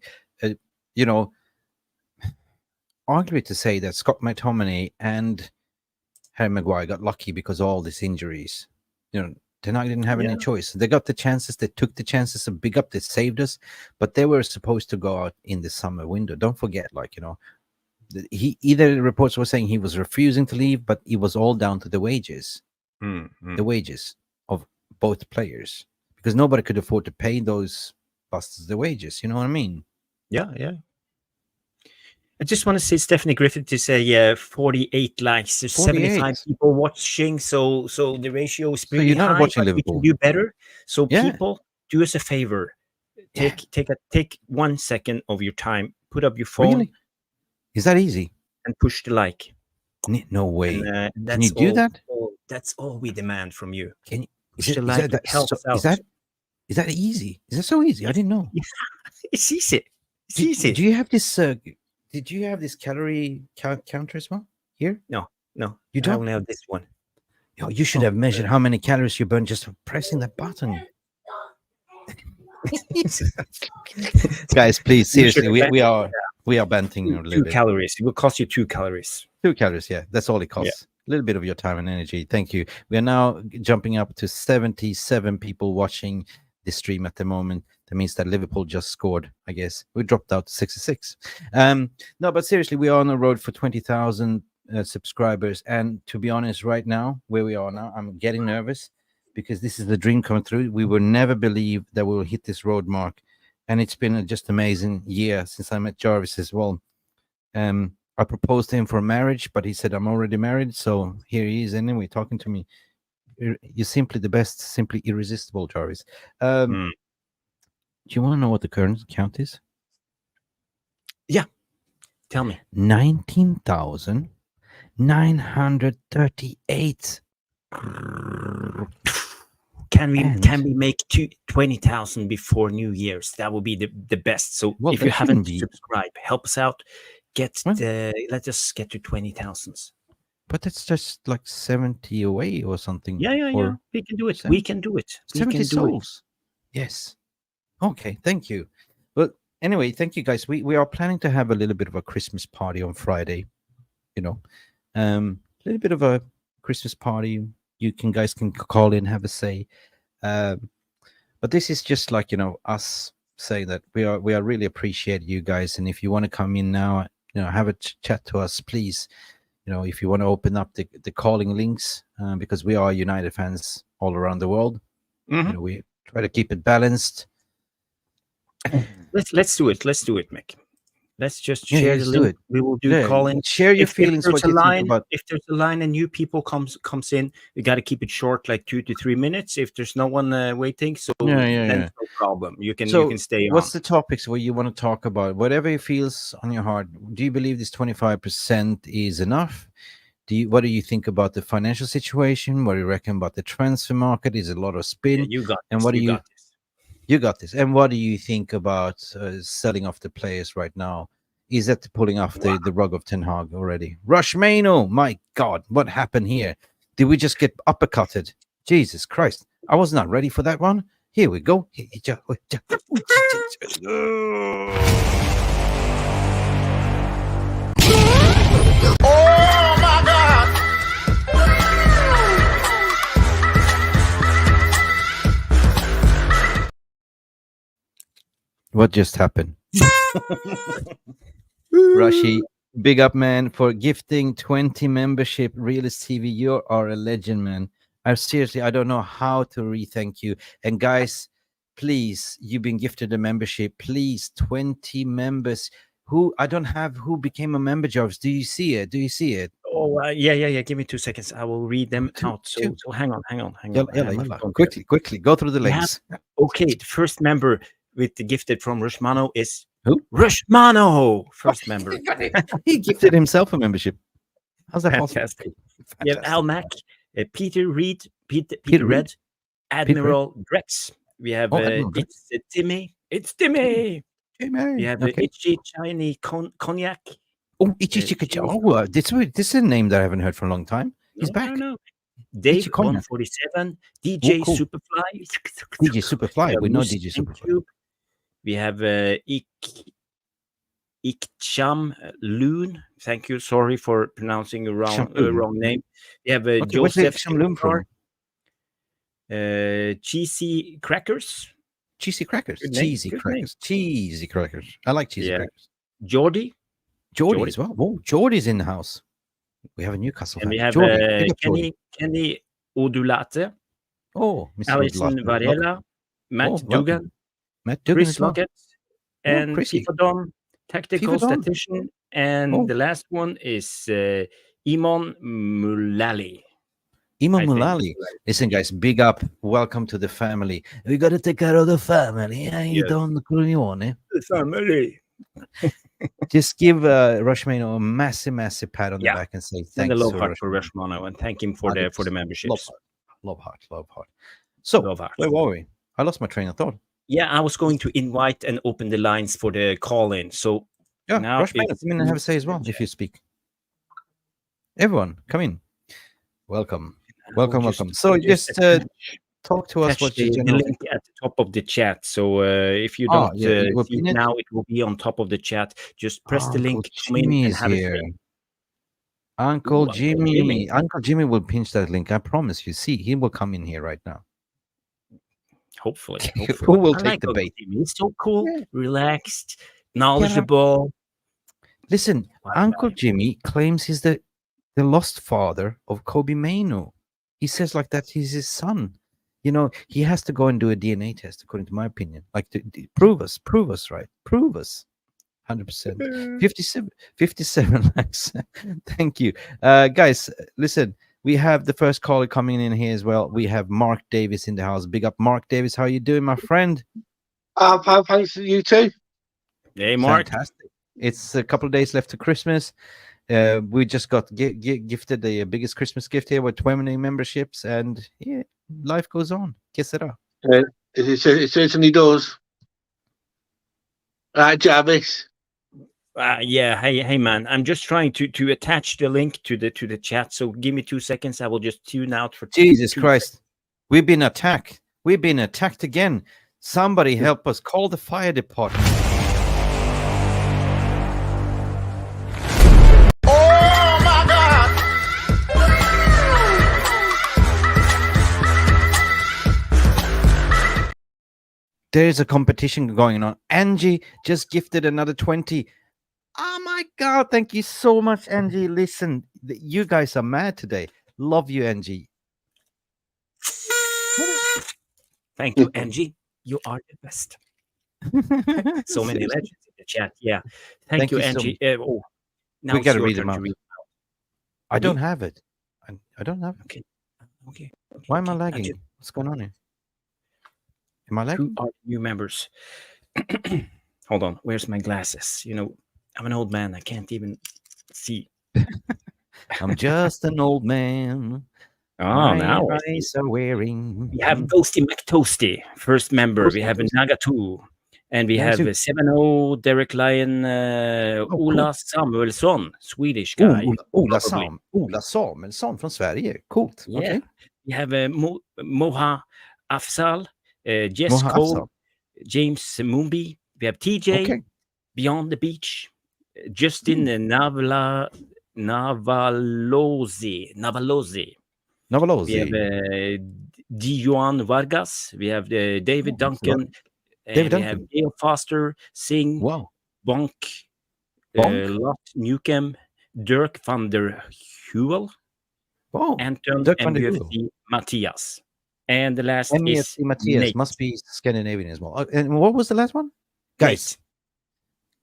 Speaker 2: Arguably to say that Scott McTominay and Harry Maguire got lucky because of all these injuries. They didn't have any choice. They got the chances. They took the chances. And big up, they saved us. But they were supposed to go out in the summer window. Don't forget, he either reports were saying he was refusing to leave, but it was all down to the wages, the wages of both players, because nobody could afford to pay those bastards the wages. You know what I mean?
Speaker 3: Yeah. I just want to say Stephanie Griffith to say 48 likes. There's 75 people watching, so the ratio is pretty
Speaker 2: you're not
Speaker 3: high.
Speaker 2: Watching
Speaker 3: but
Speaker 2: Liverpool.
Speaker 3: We can do better. So people, do us a favor. Take 1 second of your time. Put up your phone.
Speaker 2: Really? Is that easy?
Speaker 3: And push the like.
Speaker 2: No way.
Speaker 3: And,
Speaker 2: can you do that?
Speaker 3: That's all we demand from you.
Speaker 2: Can you?
Speaker 3: Push the like. It helps out.
Speaker 2: Is that easy? Is that so easy? I didn't know.
Speaker 3: It's easy. It's easy.
Speaker 2: Do you have this? Did you have this calorie counter as well here?
Speaker 3: No.
Speaker 2: You don't.
Speaker 3: I only have this one.
Speaker 2: You should have measured how many calories you burn just for pressing that button. Guys, please, seriously, we are banting a little bit.
Speaker 3: 2 calories. It will cost you 2 calories.
Speaker 2: 2 calories, yeah. That's all it costs. A little bit of your time and energy. Thank you. We are now jumping up to 77 people watching the stream at the moment. That means that Liverpool just scored, I guess. We dropped out to 66. No, but seriously, we are on the road for 20,000 subscribers. And to be honest, right now, where we are now, I'm getting nervous because this is the dream come true. We will never believe that we will hit this road mark. And it's been a just amazing year since I met Jarvis as well. I proposed to him for marriage, but he said, I'm already married. So here he is anyway, talking to me. You're simply the best, simply irresistible, Jarvis. Do you want to know what the current count is?
Speaker 3: Yeah. Tell me.
Speaker 2: 19,938.
Speaker 3: Can we make 20,000 before New Year's? That would be the best. So if you haven't subscribed, help us out. let's just get to 20,000.
Speaker 2: But it's just like 70 away or something.
Speaker 3: Yeah.
Speaker 2: Or
Speaker 3: We can do it.
Speaker 2: 70,
Speaker 3: We can do it. We
Speaker 2: 70
Speaker 3: can do
Speaker 2: souls. Yes. Okay, thank you. Well, anyway, thank you guys. We are planning to have a little bit of a Christmas party on Friday. A little bit of a Christmas party. You guys can call in, have a say. But this is just like, us saying that we are really appreciate you guys. And if you want to come in now, have a chat to us, please. If you want to open up the calling links, because we are United fans all around the world. We try to keep it balanced.
Speaker 3: Let's do it. Let's do it, Mick. Let's just share the link. We will do calling.
Speaker 2: Share your feelings. What you think about.
Speaker 3: If there's a line and new people comes in, we got to keep it short, like 2 to 3 minutes. If there's no one waiting, so then no problem. You can stay on.
Speaker 2: What's the topics where you want to talk about? Whatever feels on your heart. Do you believe this 25% is enough? What do you think about the financial situation? What do you reckon about the transfer market? Is a lot of spin?
Speaker 3: Yeah, you got this.
Speaker 2: And what do you?
Speaker 3: Got this.
Speaker 2: You got this. And what do you think about selling off the players right now? Is that pulling off the rug of Ten Hag already? Rushmano, my God, what happened here? Did we just get uppercutted? Jesus Christ. I was not ready for that one. Here we go.
Speaker 1: Oh my God!
Speaker 2: What just happened? Rashi, big up, man, for gifting 20 membership. Realist TV, you are a legend, man. I don't know how to thank you. And guys, please, you've been gifted a membership. Please, 20 members. Who became a member, Jobs? Do you see it?
Speaker 3: Oh, yeah. Give me 2 seconds. I will read them out. So hang on.
Speaker 2: Quickly, go through the links.
Speaker 3: Okay, the first member with the gifted from Rushmano is
Speaker 2: who?
Speaker 3: Rushmano, first member.
Speaker 2: He gifted himself a membership. How's that
Speaker 3: fantastic? We have Al Mac, Peter Reed, Peter Red, Admiral Drex. We have it's Timmy. It's Timmy. We have Itchy Shiny Cognac.
Speaker 2: Oh, Itchy Chicken. Oh, this is a name that I haven't heard for a long time. He's back.
Speaker 3: No. Dave 147, DJ Superfly.
Speaker 2: DJ Superfly. We know DJ Superfly.
Speaker 3: We have Ikcham Loon. Thank you. Sorry for pronouncing a wrong name. We have Joseph from Cheesy Crackers.
Speaker 2: Cheesy Crackers. Cheesy Crackers. I like cheesy crackers.
Speaker 3: Geordie
Speaker 2: as well. Oh, Geordie's in the house. We have a Newcastle fan.
Speaker 3: And we have Kenny Odulate.
Speaker 2: Oh, Mr.
Speaker 3: Alison Varela. Matt Dugan. Chris Lockett. And FIFA Don, Tactical Statistician. And the last one is Imon Mulali.
Speaker 2: Imam Mulali. Listen, guys, big up. Welcome to the family. We got to take care of the family. The
Speaker 3: family.
Speaker 2: Just give Rushmano a massive pat on the back and say thanks.
Speaker 3: And a love heart for Rushmano and thank him for the memberships.
Speaker 2: Love heart. So, where were we? I lost my train of thought.
Speaker 3: Yeah, I was going to invite and open the lines for the call-in. So now
Speaker 2: Rushmano, come in and have a say as well if you speak. Everyone, come in. Welcome. So just talk to us what
Speaker 3: the link at the top of the chat. So if you don't see it now, it will be on top of the chat. Just press the link. Come in and have a
Speaker 2: Uncle Jimmy. Uncle Jimmy will pinch that link. I promise you. See, he will come in here right now.
Speaker 3: Hopefully.
Speaker 2: Who will take the bait?
Speaker 3: He's so cool, relaxed, knowledgeable.
Speaker 2: Listen, Uncle Jimmy claims he's the lost father of Kobe Mainu. He says like that he's his son. He has to go and do a DNA test, according to my opinion. Like, prove us, right? Prove us. 100%. 57 likes. Thank you. Guys, listen, we have the first caller coming in here as well. We have Mark Davis in the house. Big up, Mark Davis. How are you doing, my friend?
Speaker 6: Thanks to you too.
Speaker 3: Hey, Mark.
Speaker 2: Fantastic. It's a couple of days left to Christmas. We just got gifted the biggest Christmas gift here with 20 memberships, and life goes on. Kiss it up.
Speaker 6: It certainly does. Right, Jarvis.
Speaker 3: Yeah. Hey, man. I'm just trying to attach the link to the chat. So give me 2 seconds. I will just tune out for
Speaker 2: Jesus
Speaker 3: two
Speaker 2: Christ. We've been attacked. We've been attacked again. Somebody help us. Call the fire department.
Speaker 1: Oh my God!
Speaker 2: There is a competition going on. Angie just gifted another 20. Oh my God. Thank you so much, Angie. Listen, you guys are mad today. Love you, Angie.
Speaker 3: Thank you, Angie. You are the best. So many legends in the chat. Yeah. Thank you,
Speaker 2: you so
Speaker 3: Angie. Now
Speaker 2: we
Speaker 3: it's
Speaker 2: got to
Speaker 3: your
Speaker 2: read
Speaker 3: turn
Speaker 2: them
Speaker 3: to
Speaker 2: out.
Speaker 3: read.
Speaker 2: I don't have it. I don't have it.
Speaker 3: Okay.
Speaker 2: Why am I lagging? What's going on here? Am I lagging?
Speaker 3: Who are new members? Hold on. Where's my glasses? You know, I'm an old man. I can't even see.
Speaker 2: I'm just an old man.
Speaker 3: Oh,
Speaker 2: My
Speaker 3: now
Speaker 2: eyes are wearing.
Speaker 3: we have Ghosty McToasty, first member. We have Nagatu, and we have 7-0 Derek Lyon, Ola Samuelsson, Swedish guy.
Speaker 2: Ola Samuelsson från Sverige. Coolt.
Speaker 3: Yeah.
Speaker 2: Okay.
Speaker 3: We have Moha Afzal, Jess
Speaker 2: Moha
Speaker 3: Cole,
Speaker 2: Afzal.
Speaker 3: James Mumbi. We have TJ,
Speaker 2: Okay.
Speaker 3: Beyond the Beach, Justin Navalozi. We have Dijuan Vargas. We have David Duncan. And we have Dale Foster, Singh, Blanc, Lot Newcomb, Dirk van der Huel, Anton, and UFC Matthias. And the last is
Speaker 2: Matthias.
Speaker 3: Nate.
Speaker 2: Must be Scandinavian as well. And what was the last one? Guys,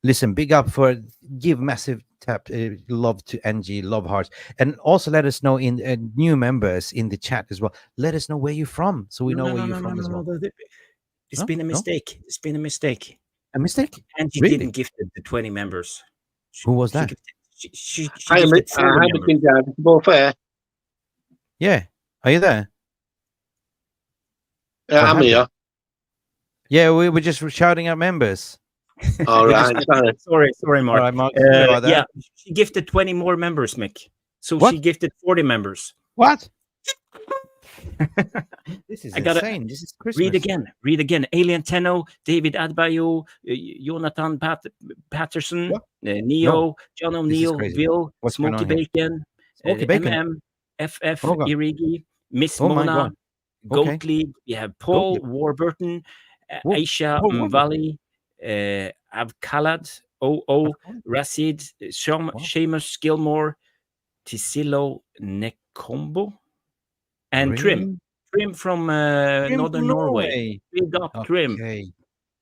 Speaker 2: listen, big up for give massive love to Angie, love hearts, and also let us know in new members in the chat as well. Let us know where you're from, so we know where you're from as well.
Speaker 3: It's been a mistake. It's been a mistake.
Speaker 2: A mistake?
Speaker 3: Angie didn't gift the 20 members.
Speaker 2: Who was that?
Speaker 3: She
Speaker 6: I
Speaker 3: gifted 40 members.
Speaker 6: Both fair.
Speaker 2: Yeah, are you there?
Speaker 6: I'm here.
Speaker 2: Yeah, we were just shouting out members.
Speaker 6: All right.
Speaker 3: Sorry, Mark.
Speaker 2: All right, Mark.
Speaker 3: Yeah, she gifted 20 more members, Mick. So she gifted 40 members.
Speaker 2: What? This is insane. This is Christmas.
Speaker 3: Read again. Alien Tenno, David Adbayo, Jonathan Patterson, Neo, John O'Neill, Bill, Smoky Bacon, FF Irigi, Miss Mona, Goat League. We have Paul Warburton, Aisha Mvali, Avkalad, OO, Rasid, Seamus Gilmore, Tisilo Nekombo, and Trim from Northern Norway. Big up Trim.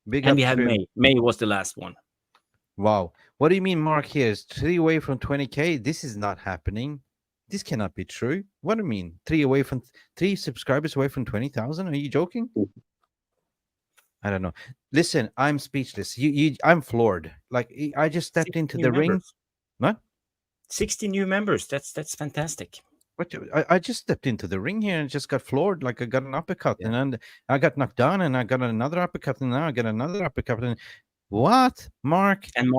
Speaker 2: Big
Speaker 3: and
Speaker 2: up
Speaker 3: we have
Speaker 2: Trim.
Speaker 3: May. May was the last one.
Speaker 2: Wow. What do you mean, Mark? Here is 3 away from 20K. This is not happening. This cannot be true. What do you mean? 3 subscribers away from 20,000? Are you joking? I don't know. Listen, I'm speechless. I'm floored. Like I just stepped into the ring. What?
Speaker 3: 60 new members. That's fantastic.
Speaker 2: What? I just stepped into the ring here and just got floored. Like I got an uppercut, and then I got knocked down, and I got another uppercut, and now I got another uppercut. And what? Mark
Speaker 3: N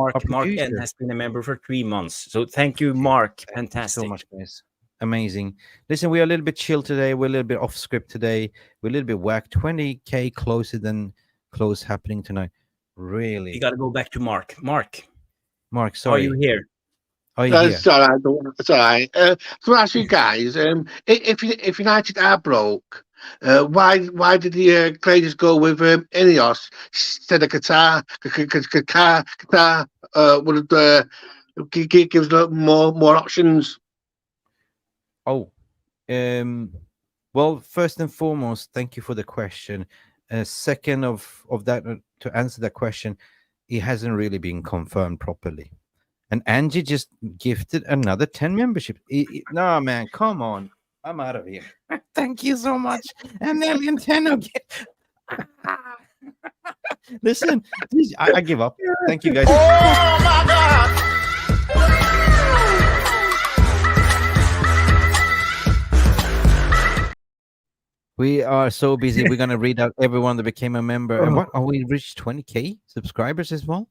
Speaker 3: has been a member for 3 months. So thank you, Mark. Fantastic.
Speaker 2: So much, guys. Amazing. Listen, we are a little bit chill today. We're a little bit off script today. We're a little bit whacked. 20K closer than close happening tonight. Really?
Speaker 3: You got to go back to Mark. Mark,
Speaker 2: sorry.
Speaker 3: Are you here?
Speaker 6: It's all right. It's all right. So ask you guys, if United are broke, why did the Glazers go with Ineos instead of Qatar? Qatar would gives more options.
Speaker 2: Oh, well, first and foremost, thank you for the question. Second of that, to answer that question, it hasn't really been confirmed properly. And Angie just gifted another 10 membership. No, man, come on. I'm out of here. Thank you so much. And Alien 10 Listen, please, I give up. Thank you, guys.
Speaker 1: Oh my God!
Speaker 2: We are so busy. We're going to read out everyone that became a member. And what? Are we reached 20K subscribers as well?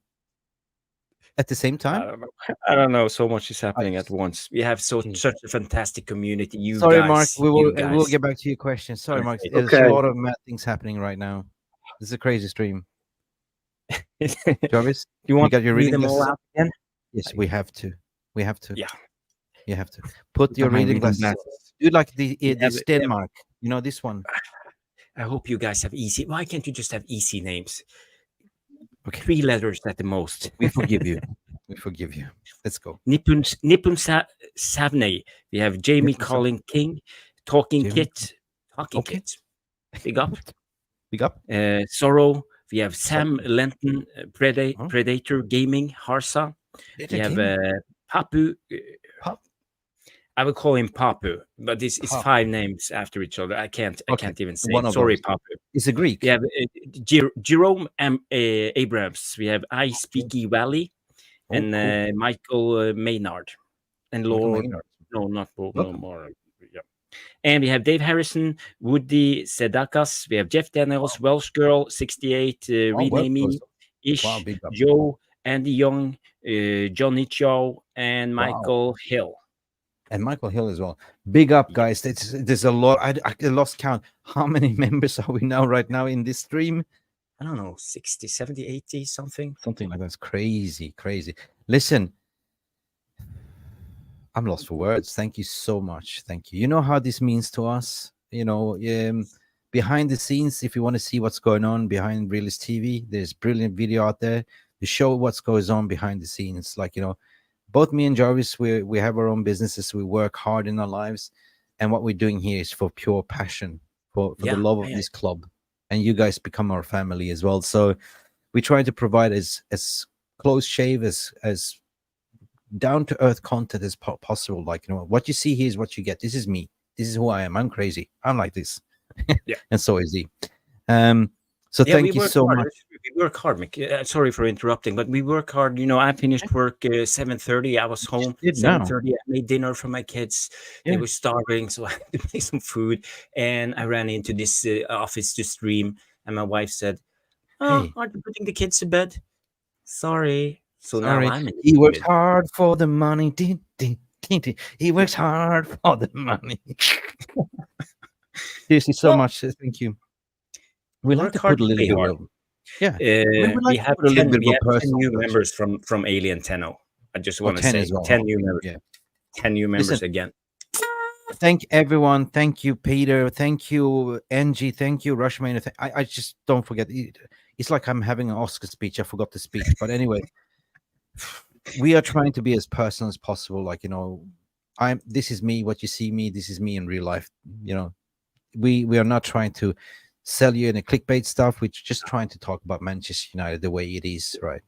Speaker 2: at the same
Speaker 3: I
Speaker 2: time?
Speaker 3: don't know. I don't know. So much is happening at once. We have such a fantastic community. You
Speaker 2: Sorry,
Speaker 3: guys,
Speaker 2: Mark.
Speaker 3: you
Speaker 2: we'll
Speaker 3: guys.
Speaker 2: get back to your question. Sorry, Mark.
Speaker 3: Honestly.
Speaker 2: There's a
Speaker 6: Okay.
Speaker 2: lot of mad things happening right now. This is a crazy stream. Jarvis,
Speaker 3: You want
Speaker 2: got your
Speaker 3: to read
Speaker 2: reading
Speaker 3: them all
Speaker 2: glasses?
Speaker 3: out again?
Speaker 2: Yes, we have to. We have to.
Speaker 3: Yeah.
Speaker 2: You have to put your
Speaker 3: Got my
Speaker 2: reading
Speaker 3: reading
Speaker 2: glasses.
Speaker 3: glasses.
Speaker 2: Do like this
Speaker 3: have-
Speaker 2: Denmark. You know this one.
Speaker 3: I hope you guys have easy. Why can't you just have easy names?
Speaker 2: Okay.
Speaker 3: 3 letters at the most.
Speaker 2: We forgive you. We forgive you. Let's go.
Speaker 3: Nipun Savney. We have Jamie
Speaker 2: Nipun
Speaker 3: Colin King, Talking
Speaker 2: Jamie.
Speaker 3: Kit, Talking
Speaker 2: Okay.
Speaker 3: Kit. Big up.
Speaker 2: Big up.
Speaker 3: Sorrow. We have Sam Lenton,
Speaker 2: Oh.
Speaker 3: Predator Gaming, Harsa. We have Papu.
Speaker 2: Pap.
Speaker 3: I would call him Papu, but this is
Speaker 2: Papu.
Speaker 3: 5 names after each other. I can't even say.
Speaker 2: One of
Speaker 3: Sorry,
Speaker 2: those.
Speaker 3: Papu.
Speaker 2: It's a Greek.
Speaker 3: We have Jerome Abrams. We have I Speaky Valley,
Speaker 2: Oh,
Speaker 3: and
Speaker 2: cool.
Speaker 3: Michael Maynard, and
Speaker 2: Michael
Speaker 3: Lord.
Speaker 2: Maynard.
Speaker 3: No, not Lord.
Speaker 2: Okay.
Speaker 3: No more. Yeah. And we have Dave Harrison, Woody Sedakas. We have Jeff Daniels, Welsh Girl 68, renaming Ish,
Speaker 2: Wow, big up.
Speaker 3: Joe, Andy Young, Johnny Chow, and Michael Hill.
Speaker 2: And Michael Hill as well. Big up, guys. There's a lot. I lost count. How many members are we now right now in this stream?
Speaker 3: I don't know, 60, 70, 80, something.
Speaker 2: Something like that. It's crazy, crazy. Listen, I'm lost for words. Thank you so much. Thank you. You know how this means to us? You know, behind the scenes, if you want to see what's going on behind Realist TV, there's brilliant video out there to show what goes on behind the scenes. Like, you know, both me and Jarvis, we have our own businesses. We work hard in our lives. And what we're doing here is for pure passion, for the love of this club. And you guys become our family as well. So we try to provide as close shave, as down-to-earth content as possible. Like, you know, what you see here is what you get. This is me. This is who I am. I'm crazy. I'm like this.
Speaker 3: Yeah.
Speaker 2: And so is he. So thank you so much.
Speaker 3: We work hard, Mick. Sorry for interrupting, but we work hard. You know, I finished work 7:30. I was home 7:30. I made dinner for my kids. They were starving, so I had to make some food. And I ran into this office to stream, and my wife said, "Oh,
Speaker 2: Hey.
Speaker 3: aren't you putting the kids to bed?" Sorry. So now I'm in
Speaker 2: He works hard for the money. He works hard for the money. Seriously, so much. Thank you. We like to put a little bit of,
Speaker 3: we have 10 new members from Alien Tenno. I just want to say 10 new members.
Speaker 2: Yeah.
Speaker 3: 10 new members again.
Speaker 2: Thank everyone. Thank you, Peter. Thank you, Angie. Thank you, Rushman. I just don't forget. It's like I'm having an Oscar speech. I forgot the speech. But anyway, we are trying to be as personal as possible. Like, you know, this is me. What you see me, this is me in real life. You know, we are not trying to sell you any clickbait stuff. We're just trying to talk about Manchester United the way it is, right?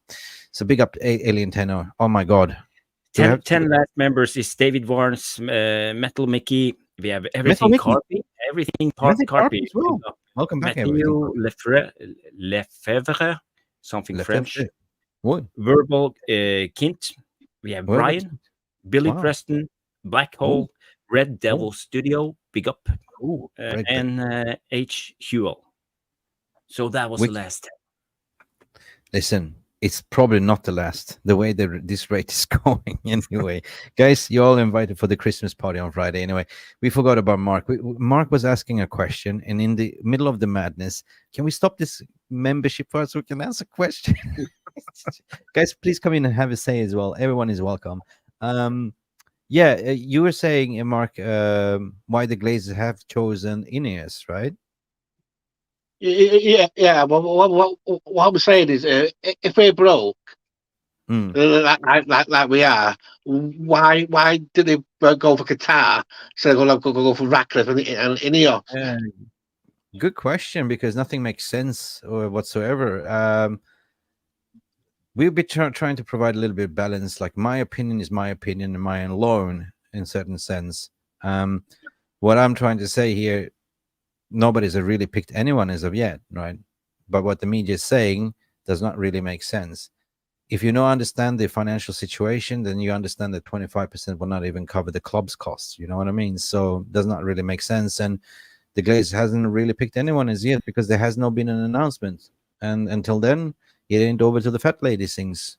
Speaker 2: So big up Alien Tenno. Oh my God.
Speaker 3: 10 last members is David Warnes, Metal Mickey. We have Everything Carpy. Everything Carpy.
Speaker 2: Well. Welcome back,
Speaker 3: Matthew Lefebvre, something French.
Speaker 2: What?
Speaker 3: Verbal Kint. We have Brian, Billy Preston, Black Hole, Red Devil Studio, big up. And H. Hewell. So that was the last 10.
Speaker 2: Listen, it's probably not the last, the way this rate is going anyway. Guys, you're all invited for the Christmas party on Friday. Anyway, we forgot about Mark. Mark was asking a question, and in the middle of the madness, can we stop this membership first so we can ask a question? Guys, please come in and have a say as well. Everyone is welcome. You were saying, Mark, why the Glazers have chosen Ineos, right?
Speaker 6: Yeah. What I'm saying is, if we're broke, like we are, why did they go for Qatar instead of go for Ratcliffe and Ineos?
Speaker 2: Good question, because nothing makes sense whatsoever. We'll be trying to provide a little bit of balance. Like, my opinion is my opinion and my own in certain sense. What I'm trying to say here, nobody's really picked anyone as of yet, right? But what the media is saying does not really make sense. If you don't understand the financial situation, then you understand that 25% will not even cover the club's costs. You know what I mean? So it does not really make sense. And the Glaze hasn't really picked anyone as yet because there has not been an announcement. And until then, it ain't over to the fat lady things.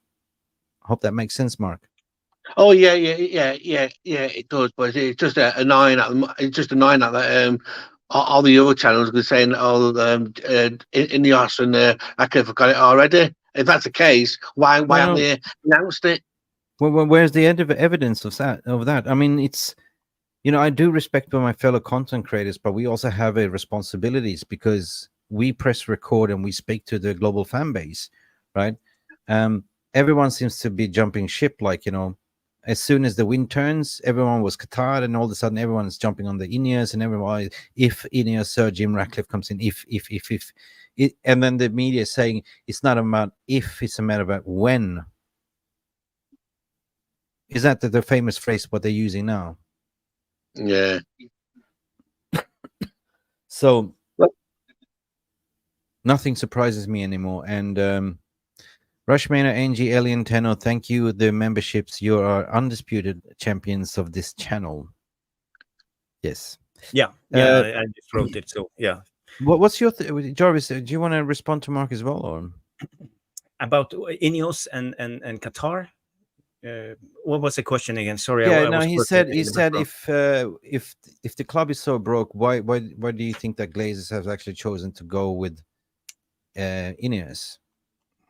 Speaker 2: I hope that makes sense, Mark.
Speaker 6: Oh yeah, it does. But it's just a 9 at the, it's just a 9 at that. All the other channels were saying, Ineos and Radcliffe have got it already. If that's the case, why haven't they announced it?
Speaker 2: Well, where's the evidence of that? I mean, it's, I do respect my fellow content creators, but we also have responsibilities because we press record and we speak to the global fan base, right? Everyone seems to be jumping ship, like, as soon as the wind turns, everyone was Qatar, and all of a sudden everyone is jumping on the Ineos, and everyone, if Ineos, Sir Jim Ratcliffe comes in, if, and then the media is saying it's not about if, it's a matter about when. Is that the famous phrase what they're using now?
Speaker 6: Yeah.
Speaker 2: So nothing surprises me anymore, and Rushmana, Angie, Alien, Tenno, thank you. The memberships, you are undisputed champions of this channel. Yes.
Speaker 3: Yeah. I just wrote it. So yeah.
Speaker 2: What's your Jarvis? Do you want to respond to Mark as well, or
Speaker 3: about Ineos and Qatar? What was the question again? Sorry.
Speaker 2: He said if the club is so broke, why do you think that Glazers have actually chosen to go with Ineos?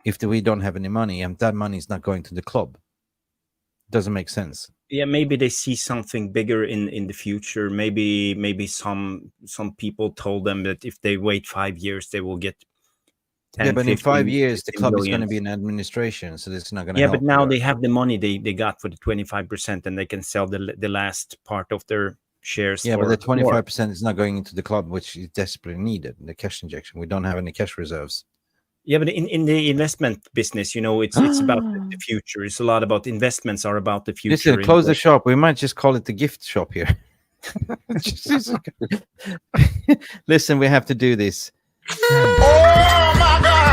Speaker 2: If we don't have any money and that money is not going to the club, doesn't make sense.
Speaker 3: Yeah, maybe they see something bigger in the future. Maybe some people told them that if they wait 5 years, they will get 10,
Speaker 2: but in 5 years, the club
Speaker 3: millions.
Speaker 2: is going to be in administration, so it's not going to.
Speaker 3: Yeah, but now they have the money they got for the 25%, and they can sell the last part of their shares.
Speaker 2: Yeah, but the 25% is not going into the club, which is desperately needed. The cash injection. We don't have any cash reserves.
Speaker 3: Yeah, but in the investment business, it's about the future. It's a lot about investments are about the future.
Speaker 2: Listen, close the shop. We might just call it the gift shop here. Listen, we have to do this.
Speaker 1: Oh my God!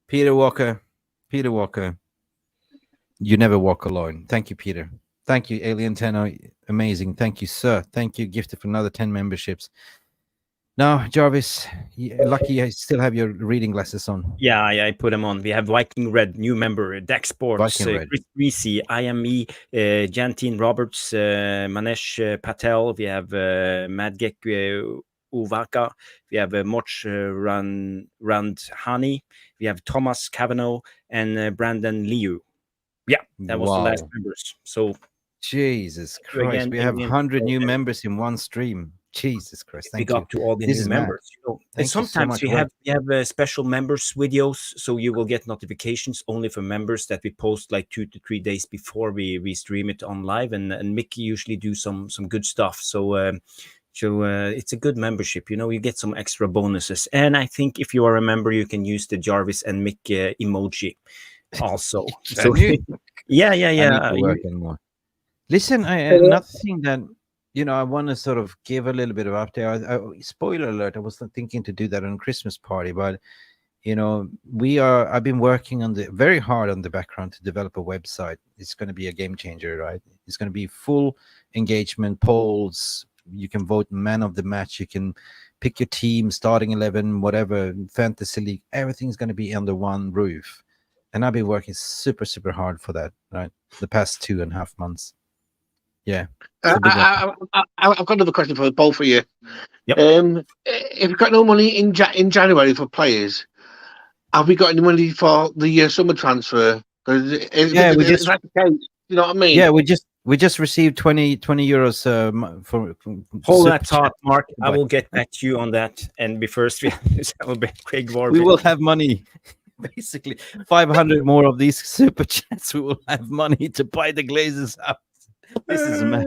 Speaker 2: Peter Walker, you never walk alone. Thank you, Peter. Thank you, Alien Tenno. Amazing. Thank you, sir. Thank you, gifted for another 10 memberships. Now, Jarvis, lucky I still have your reading glasses on.
Speaker 3: Yeah, I put them on. We have Viking Red, new member, Dex Sports, Chris Reese, IME, Jantine Roberts, Manesh Patel. We have Madgek Uvaka. We have Moch Randhani. We have Thomas Cavanaugh and Brandon Liu. Yeah, that was the last members. So,
Speaker 2: Jesus Christ, again, we have 100 new members in one stream. Jesus Christ, thank you.
Speaker 3: Up to all the new members. And sometimes we have special members videos, so you will get notifications only for members that we post like 2 to 3 days before we stream it on live. And Mickey usually do some good stuff. So it's a good membership. You get some extra bonuses. And I think if you are a member, you can use the Jarvis and Mick emoji also. So yeah.
Speaker 2: I need to work on more. Listen, another thing that I want to sort of give a little bit of update. Spoiler alert: I was thinking to do that on a Christmas party, but I've been working very hard on the background to develop a website. It's going to be a game changer, right? It's going to be full engagement, polls. You can vote man of the match. You can pick your team, starting 11, whatever, fantasy league. Everything's going to be under one roof. And I've been working super, super hard for that, right? The past 2.5 months. Yeah.
Speaker 6: I've got another question for both of you.
Speaker 3: Yep.
Speaker 6: If you've got no money in January for players, have we got any money for the summer transfer? Is that the case? You know what I mean?
Speaker 2: Yeah, we just received 20 euros for
Speaker 3: hold that thought, Mark. I will get back to you on that. And first we will be Craig Warby.
Speaker 2: We will have money. Basically, 500 more of these super chats. We will have money to buy the Glazers out. This is mad.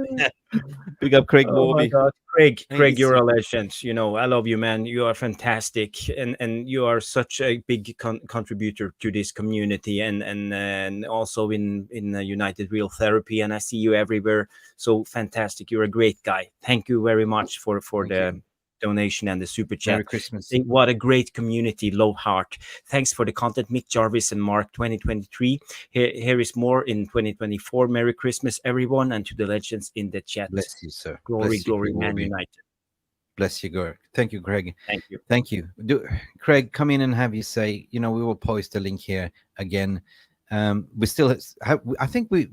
Speaker 2: Big up Craig Warby.
Speaker 3: Craig, you're a legend. I love you, man. You are fantastic, and you are such a big contributor to this community, and also in United Real Therapy. And I see you everywhere. So fantastic. You're a great guy. Thank you very much for the donation and the super chat.
Speaker 2: Merry Christmas.
Speaker 3: What a great community, low heart. Thanks for the content, Mick, Jarvis, and Mark. 2023. Here is more in 2024. Merry Christmas, everyone, and to the legends in the chat.
Speaker 2: Bless you, sir.
Speaker 3: Glory, Man United.
Speaker 2: Bless you, Greg. Thank you, Greg.
Speaker 3: Thank you.
Speaker 2: Thank you. Craig, come in and have you say, we will post the link here again. We still have, I think we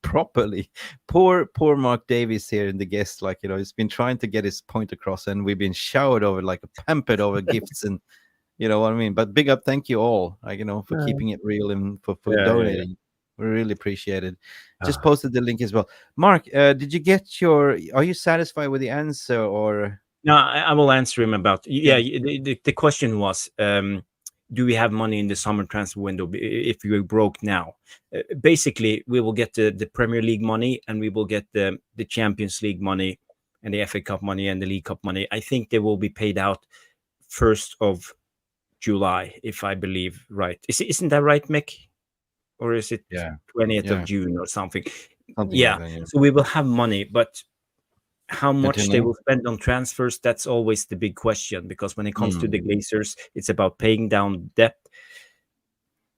Speaker 2: properly. Poor Mark Davies here in the guest, he's been trying to get his point across, and we've been showered over, pampered over gifts, and you know what I mean. But big up, thank you all, for keeping it real and for donating. We really appreciate it. Just posted the link as well. Mark, did you get are you satisfied with the answer, or?
Speaker 3: No, I will answer him about, the question was, do we have money in the summer transfer window if we're broke now? Basically, we will get the Premier League money, and we will get the Champions League money and the FA Cup money and the League Cup money. I think they will be paid out 1st of July, if I believe right. Isn't that right, Mick? Or is it 20th of June or something?
Speaker 2: Like that,
Speaker 3: So we will have money, but how much they will spend on transfers, that's always the big question, because when it comes to the Glazers, it's about paying down debt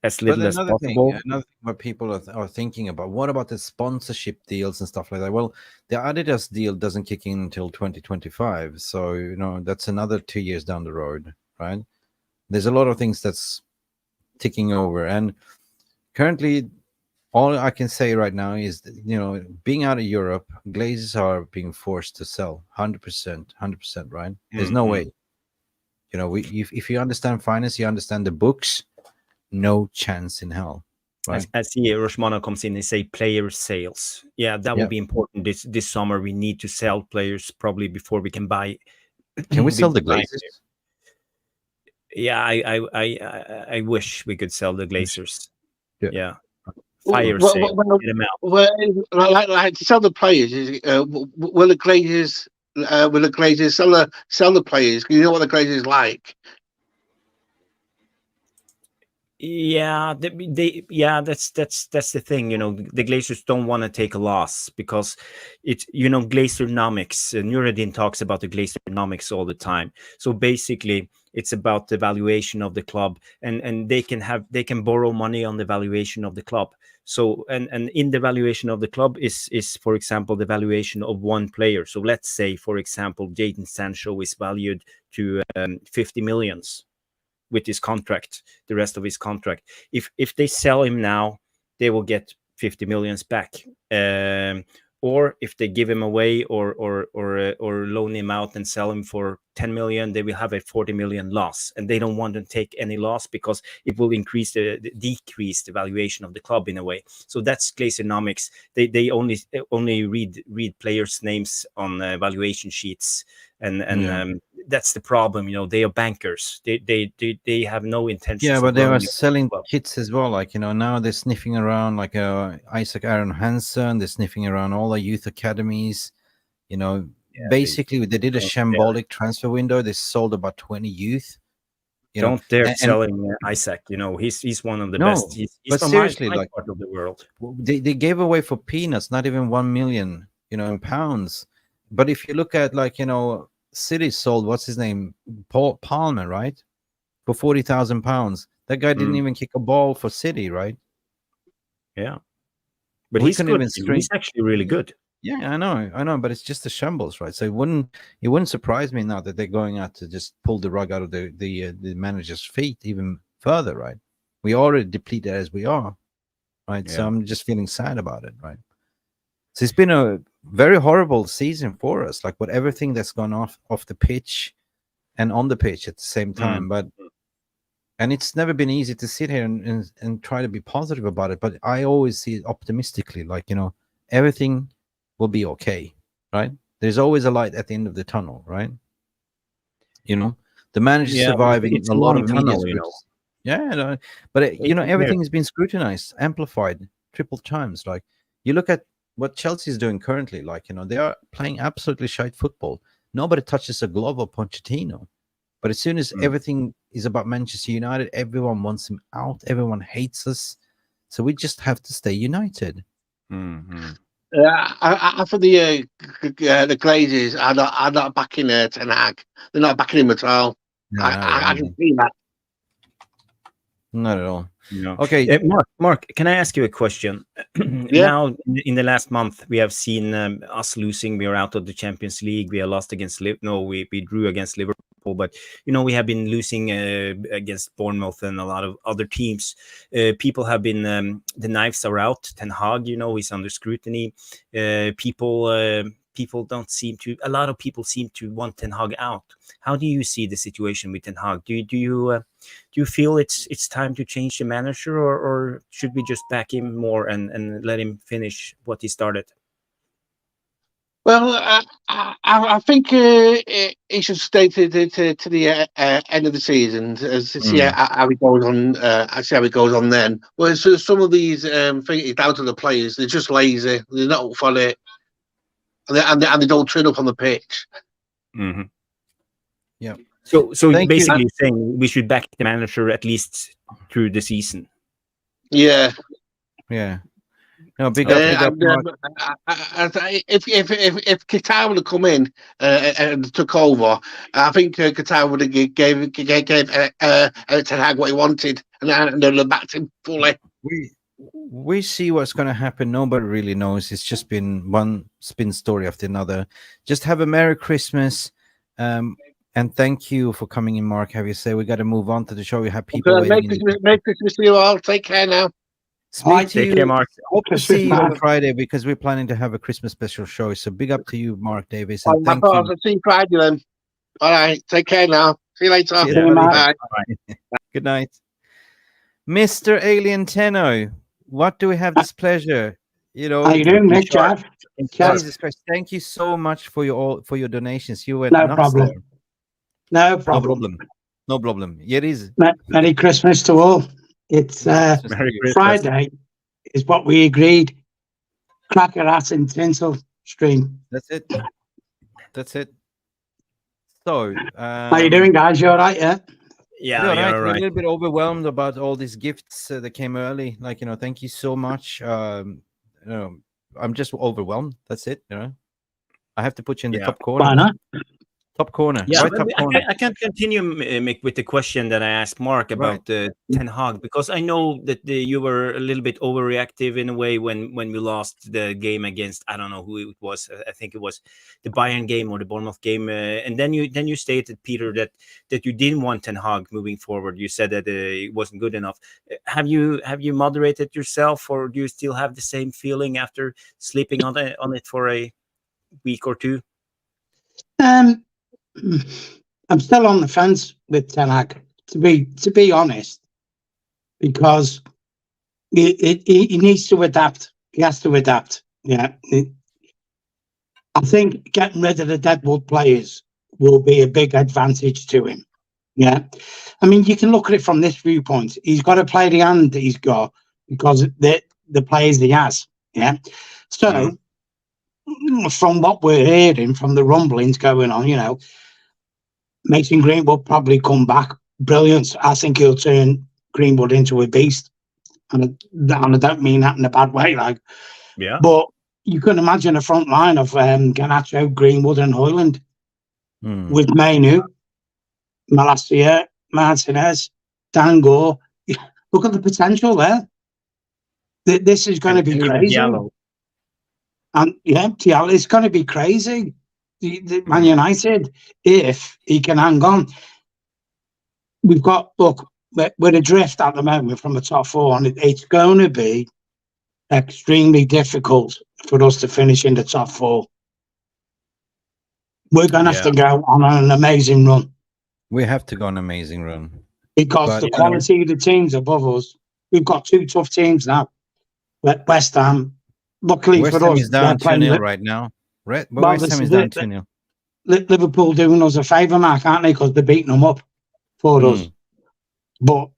Speaker 3: as little as possible.
Speaker 2: Another thing what people are thinking about, what about the sponsorship deals and stuff like that? Well, the Adidas deal doesn't kick in until 2025, so that's another 2 years down the road, right? There's a lot of things that's ticking over, and currently, all I can say right now is that, being out of Europe, Glazers are being forced to sell 100%, right? There's no way. If you understand finance, you understand the books, no chance in hell. Right?
Speaker 3: As Roshmana comes in and say player sales. Yeah, that will be important this summer. We need to sell players probably before we can buy.
Speaker 2: Can we sell the Glazers?
Speaker 3: Yeah, I wish we could sell the Glazers. Yeah.
Speaker 6: Fire
Speaker 3: sale.
Speaker 6: Like to sell the players. Will the Glazers sell the players? You know what the Glazers like.
Speaker 3: Yeah, that's the thing. The Glazers don't want to take a loss, because it's Glazernomics. Nuruddin talks about the Glazernomics all the time. So basically, it's about the valuation of the club, and they can borrow money on the valuation of the club. So and in the valuation of the club is for example the valuation of one player. So let's say, for example, Jadon Sancho is valued to 50 millions with his contract, the rest of his contract. If they sell him now, they will get 50 millions back. Or if they give him away or loan him out and sell him for 10 million, they will have a 40 million loss, and they don't want to take any loss because it will decrease the valuation of the club in a way. So that's Glazernomics. They only read players' names on valuation sheets, and that's the problem. They are bankers. They have no intention.
Speaker 2: Yeah, but they are selling kits as well. Now they're sniffing around Isaac Aaron Hansen. They're sniffing around all the youth academies. Basically they did a shambolic transfer window. They sold about 20 youth.
Speaker 3: Don't dare selling Isaac. He's one of the best. He's
Speaker 2: but
Speaker 3: from
Speaker 2: seriously,
Speaker 3: my part of the world.
Speaker 2: They gave away for peanuts, not even 1 million, in pounds. But if you look at City sold, what's his name, Paul Palmer, right, for £40,000. That guy didn't even kick a ball for City, right?
Speaker 3: Yeah, but he's good. He's actually really good.
Speaker 2: Yeah, I know, but it's just a shambles, right? So it wouldn't surprise me now that they're going out to just pull the rug out of the manager's feet even further, right? We already depleted as we are, right? Yeah. So I'm just feeling sad about it, right? So it's been a very horrible season for us, with everything that's gone off the pitch and on the pitch at the same time. And it's never been easy to sit here and try to be positive about it. But I always see it optimistically, everything will be okay, right? There's always a light at the end of the tunnel, right? The manager's surviving a lot of media scripts. Yeah, but everything has been scrutinized, amplified, triple times. You look at what Chelsea is doing currently, they are playing absolutely shite football. Nobody touches a glove of Pochettino. But as soon as everything is about Manchester United, everyone wants him out. Everyone hates us. So we just have to stay united.
Speaker 6: Mm-hmm. I think the Glazers are not backing Ten Hag. They're not backing him at all. I can see that.
Speaker 2: Not at all.
Speaker 3: No.
Speaker 2: Okay.
Speaker 3: Mark, can I ask you a question?
Speaker 6: Yeah.
Speaker 3: Now, in the last month, we have seen us losing. We are out of the Champions League. We are lost against we drew against Liverpool, but we have been losing against Bournemouth and a lot of other teams. People have been the knives are out. Ten Hag, he's under scrutiny. People don't seem to. A lot of people seem to want Ten Hag out. How do you see the situation with Ten Hag? Do you feel it's time to change the manager, or should we just back him more and let him finish what he started?
Speaker 6: Well, I think he should stay to the end of the season to see how it goes on. See how it goes on then. Well, so some of these things down to the players. They're just lazy. They're not up for it, and they don't turn up on the pitch.
Speaker 3: Mm-hmm.
Speaker 2: Yeah.
Speaker 3: So basically, saying we should back the manager at least through the season.
Speaker 6: Yeah.
Speaker 2: Yeah. No, big up.
Speaker 6: If Qatar would have come in and took over, I think Qatar would have gave Ten Hag what he wanted, and they'd have backed him fully.
Speaker 2: We see what's going to happen. Nobody really knows. It's just been one spin story after another. Just have a Merry Christmas. And thank you for coming in, Mark. Have you say we got to move on to the show? We have people waiting.
Speaker 6: Merry Christmas to you all. Take care now.
Speaker 3: Take care, Mark.
Speaker 2: Hope to see you on Friday because we're planning to have a Christmas special show. So big up to you, Mark Davis. And thank you.
Speaker 6: I'll see you Friday then. All right. Take care now. See you later.
Speaker 2: Yeah,
Speaker 6: bye.
Speaker 2: Good night. Mr. Alien Tenno, what do we have this pleasure?
Speaker 7: How you doing, Mick?
Speaker 2: Jesus Christ, thank you so much for your donations. You were
Speaker 7: no problem. No problem.
Speaker 2: No problem. Yeah, it is.
Speaker 7: Merry Christmas to all. It's Friday is what we agreed. Cracker ass and tinsel stream.
Speaker 2: That's it. So
Speaker 7: how you doing, guys? You all right? Yeah.
Speaker 3: Yeah,
Speaker 2: all right.
Speaker 3: We're
Speaker 2: a little bit overwhelmed about all these gifts that came early. Thank you so much. I'm just overwhelmed. That's it. I have to put you in the top corner.
Speaker 7: Why not?
Speaker 2: Top corner.
Speaker 3: Yeah,
Speaker 2: right, top corner.
Speaker 3: I can't continue, Mick, with the question that I asked Mark about Ten Hag, because I know that you were a little bit overreactive in a way when we lost the game against, I don't know who it was. I think it was the Bayern game or the Bournemouth game. And then you stated, Peter, that you didn't want Ten Hag moving forward. You said that it wasn't good enough. Have you moderated yourself, or do you still have the same feeling after sleeping on it for a week or two?
Speaker 7: I'm still on the fence with Ten Hag, to be honest, because he needs to adapt. He has to adapt. Yeah, I think getting rid of the deadwood players will be a big advantage to him. Yeah, I mean, you can look at it from this viewpoint. He's got to play the hand that he's got because the players he has. Yeah, so from what we're hearing, from the rumblings going on, Mason Greenwood probably come back brilliant. I think he'll turn Greenwood into a beast, and I don't mean that in a bad way, but you can imagine a front line of Garnacho, Greenwood, and Højlund with Manu, Malacia, Martinez, Dango. Look at the potential there. This is going to be crazy. And Thiago is going to be crazy. The Man United, if he can hang on. We're adrift at the moment from the top four, and it's going to be extremely difficult for us to finish in the top four. We're going to have to go on an amazing run.
Speaker 2: We have to go on an amazing run.
Speaker 7: Because the quality of the teams above us, we've got two tough teams now. West Ham, luckily
Speaker 2: West
Speaker 7: for
Speaker 2: Ham
Speaker 7: us,
Speaker 2: is down 2-0 right now. West Ham is down 2-0.
Speaker 7: Liverpool doing us a favour, Mark, aren't they? Because they're beating them up for us. But,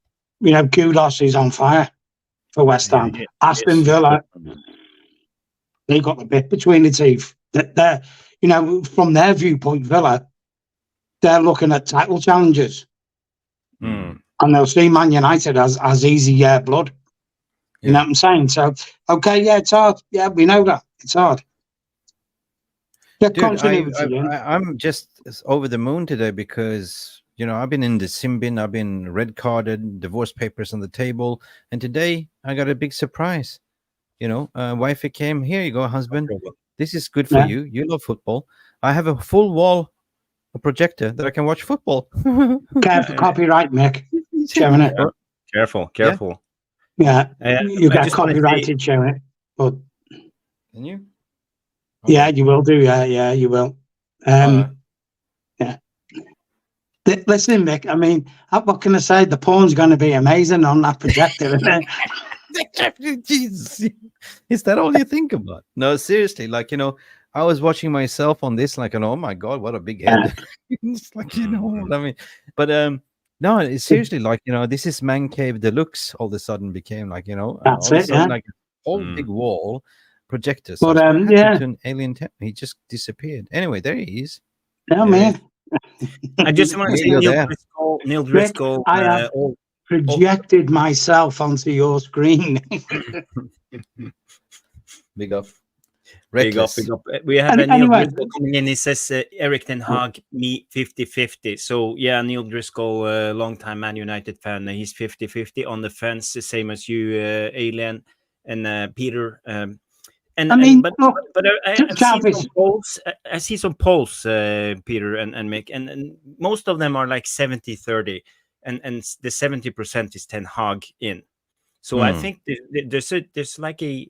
Speaker 7: kudos is on fire for West Ham. Aston Villa, they got the bit between the teeth. They're, from their viewpoint, Villa, they're looking at title challenges. And they'll see Man United as easy blood. You know what I'm saying? So, it's hard. Yeah, we know that. It's hard.
Speaker 2: Dude, I'm just over the moon today because You know, I've been in the sin bin, I've been red carded, divorce papers on the table, and today I got a big surprise. You know, wifey came, here you go, husband. This is good for
Speaker 7: Yeah.
Speaker 2: you. You love football. I have a full wall, a projector that I can watch football.
Speaker 7: Careful, copyright, Mick. Showing it.
Speaker 3: Careful, careful.
Speaker 7: Yeah, you
Speaker 3: I
Speaker 7: get
Speaker 3: just wanna say-
Speaker 7: copyrighted showing it. But
Speaker 2: Can you?
Speaker 7: yeah, you will do. Yeah, you will.
Speaker 2: Alright.
Speaker 7: Yeah. Listen, Mick. I mean, what can I say? The porn's going to be amazing on that projector, isn't it?
Speaker 2: Jesus. Is that all you think about? No, seriously, like, you know, I was watching myself on this, like, oh my God, what a big head. It's like, you know what I mean? But no, it's seriously like, you know, this is Man Cave Deluxe all of a sudden became like, you know,
Speaker 7: That's
Speaker 2: all of a
Speaker 7: it,
Speaker 2: sudden,
Speaker 7: yeah.
Speaker 2: like a whole big wall projector.
Speaker 7: But,
Speaker 2: So I had
Speaker 7: yeah.
Speaker 2: to an alien he just disappeared. Anyway, there he is.
Speaker 7: Yeah, man.
Speaker 3: I just want to say
Speaker 2: You're
Speaker 3: Neil
Speaker 2: there.
Speaker 3: Driscoll. Neil
Speaker 7: Mick,
Speaker 3: Driscoll.
Speaker 7: I have projected myself onto your screen.
Speaker 2: Big up.
Speaker 3: Big up,
Speaker 2: Reckless.
Speaker 3: big up. We have
Speaker 7: And
Speaker 3: Neil
Speaker 7: anyway-
Speaker 3: Driscoll coming in. He says Eric Ten Hag, me 50-50. So yeah, Neil Driscoll, long-time Man United fan. He's 50-50 on the fence, the same as you, Alien and Peter. And
Speaker 7: I mean,
Speaker 3: but
Speaker 7: look,
Speaker 3: I see
Speaker 7: Jarvis-
Speaker 3: some polls. I see some polls, Peter and Mick, and most of them are like 70-30, and the 70% is Ten Hag in. So I think there's like a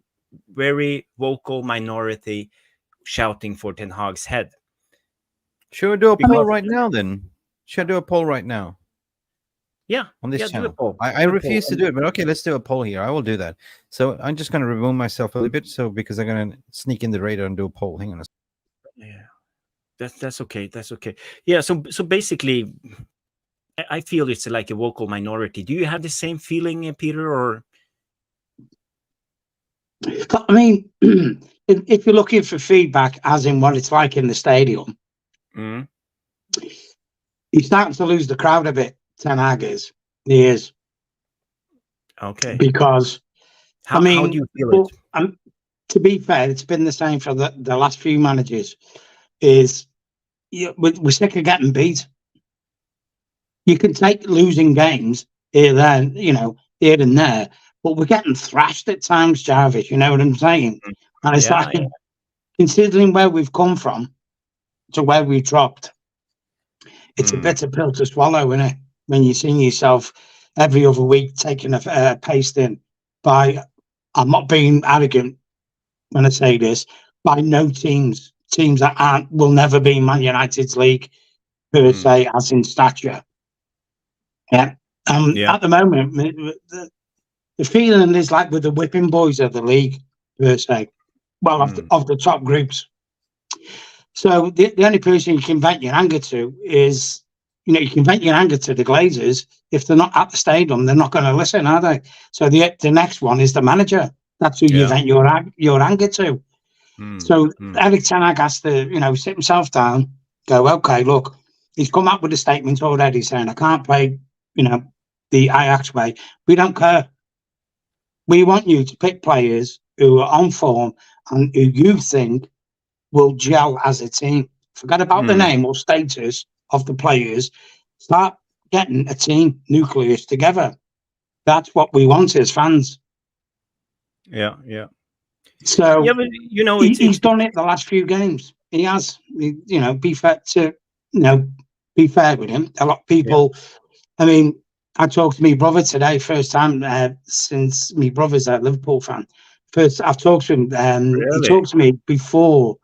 Speaker 3: very vocal minority shouting for Ten Hag's head.
Speaker 2: Should we do a
Speaker 3: Because-
Speaker 2: poll right now then? Should I do a poll right now
Speaker 3: Yeah,
Speaker 2: on this
Speaker 3: yeah, do a
Speaker 2: channel?
Speaker 3: poll.
Speaker 2: I
Speaker 3: Do a poll.
Speaker 2: refuse to do it, but okay, let's do a poll here. I will do that. So I'm just going to remove myself a little bit, so because I'm going to sneak in the radar and do a poll. Hang on a second.
Speaker 3: Yeah, that's okay. That's okay. Yeah. So basically, I feel it's like a vocal minority. Do you have the same feeling, Peter? Or
Speaker 7: I mean, if you're looking for feedback, as in what it's like in the stadium,
Speaker 3: Mm.
Speaker 7: he's starting to lose the crowd a bit. Ten Hag is. He is.
Speaker 3: Okay.
Speaker 7: Because,
Speaker 3: How
Speaker 7: I mean,
Speaker 3: do you feel
Speaker 7: well,
Speaker 3: it?
Speaker 7: to be fair, it's been the same for the last few managers. Is we're sick of getting beat. You can take losing games here, there, you know, here and there, but we're getting thrashed at times, Jarvis. You know what I'm saying? And it's
Speaker 3: Yeah,
Speaker 7: like, considering where we've come from to where we dropped, it's a bitter pill to swallow, isn't it? When you're seeing yourself every other week taking a pasting by, I'm not being arrogant when I say this, by no teams that will never be in Man United's league per se, as in stature. Yeah.
Speaker 3: Yeah.
Speaker 7: At the moment, the feeling is like with the whipping boys of the league per se. Well, of the top groups. So the only person you can vent your anger to is, you know, you can vent your anger to the Glazers. If they're not at the stadium, they're not going to listen, are they? So the next one is the manager. That's who you vent your anger to. So Eric Ten Hag has to, you know, sit himself down, go, okay, look, he's come up with a statement already saying, I can't play, you know, the Ajax way. We don't care. We want you to pick players who are on form and who you think will gel as a team. Forget about the name or status of the players. Start getting a team nucleus together. That's what we want as fans.
Speaker 3: Yeah, yeah.
Speaker 7: So
Speaker 3: Yeah, but you know,
Speaker 7: he's done it the last few games. He has. You know, be fair with him. A lot of people. I mean, I talked to my brother today, first time since my brother's a Liverpool fan. First, I've talked to him.
Speaker 3: Really?
Speaker 7: He talked to me before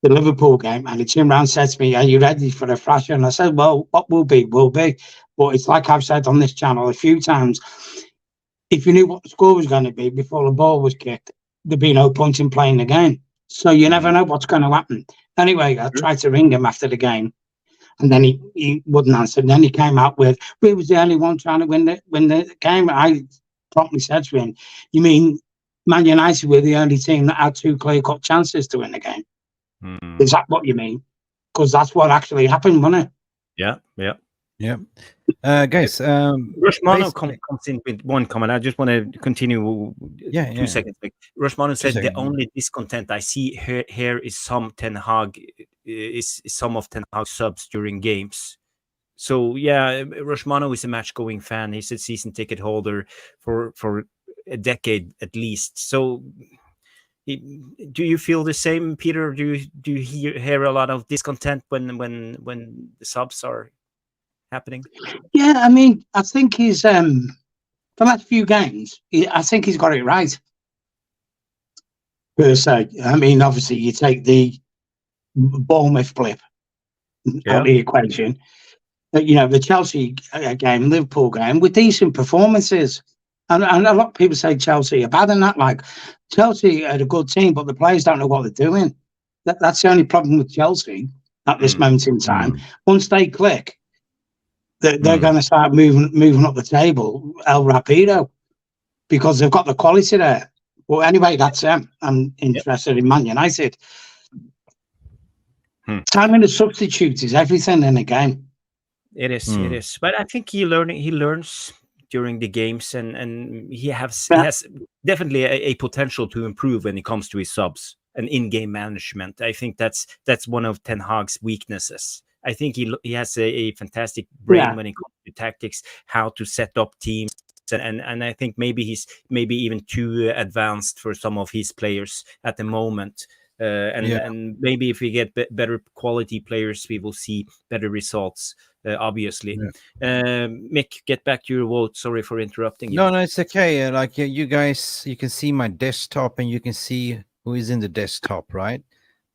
Speaker 7: the Liverpool game, and he turned around and said to me, "Are you ready for the thrashing?" And I said, "Well, what will be, will be." But it's like I've said on this channel a few times. If you knew what the score was going to be before the ball was kicked, there'd be no point in playing the game. So you never know what's going to happen. Anyway, I tried to ring him after the game, and then he wouldn't answer. And then he came out with, "We was the only one trying to win the game." I promptly said to him, "You mean Man United were the only team that had 2 clear-cut chances to win the game? Is that what you mean?" Because that's what actually happened, wasn't it?
Speaker 3: Yeah, yeah.
Speaker 2: Yeah. Guys,
Speaker 3: Rushmano comes in with one comment. I just want to continue. 2 seconds. Rushmano said the only discontent I see here is some of Ten Hag subs during games. So yeah, Roshmano is a match-going fan. He's a season ticket holder for a decade at least. So do you feel the same, Peter? Do you hear a lot of discontent when the subs are happening?
Speaker 7: Yeah, I mean, I think he's the last few games, I think he's got it right. Per se, I mean, obviously you take the Bournemouth blip out of the equation. You know, the Chelsea game, Liverpool game, with decent performances. And a lot of people say Chelsea are bad and that. Like, Chelsea are a good team, but the players don't know what they're doing. That's the only problem with Chelsea at this moment in time. Once they click, they're going to start moving up the table, El Rapido, because they've got the quality there. Well, anyway, that's them. I'm interested in Man United. Timing the substitute is everything in a game.
Speaker 3: It is. But I think he learns during the games, and he has definitely a potential to improve when it comes to his subs and in-game management. I think that's one of Ten Hag's weaknesses. I think he has a fantastic brain when it comes to tactics, how to set up teams. And I think maybe he's even too advanced for some of his players at the moment. And maybe if we get better quality players, we will see better results, obviously. Mick, get back to your vote. Sorry for interrupting you.
Speaker 2: No, it's okay. Like you guys, you can see my desktop and you can see who is in the desktop, right?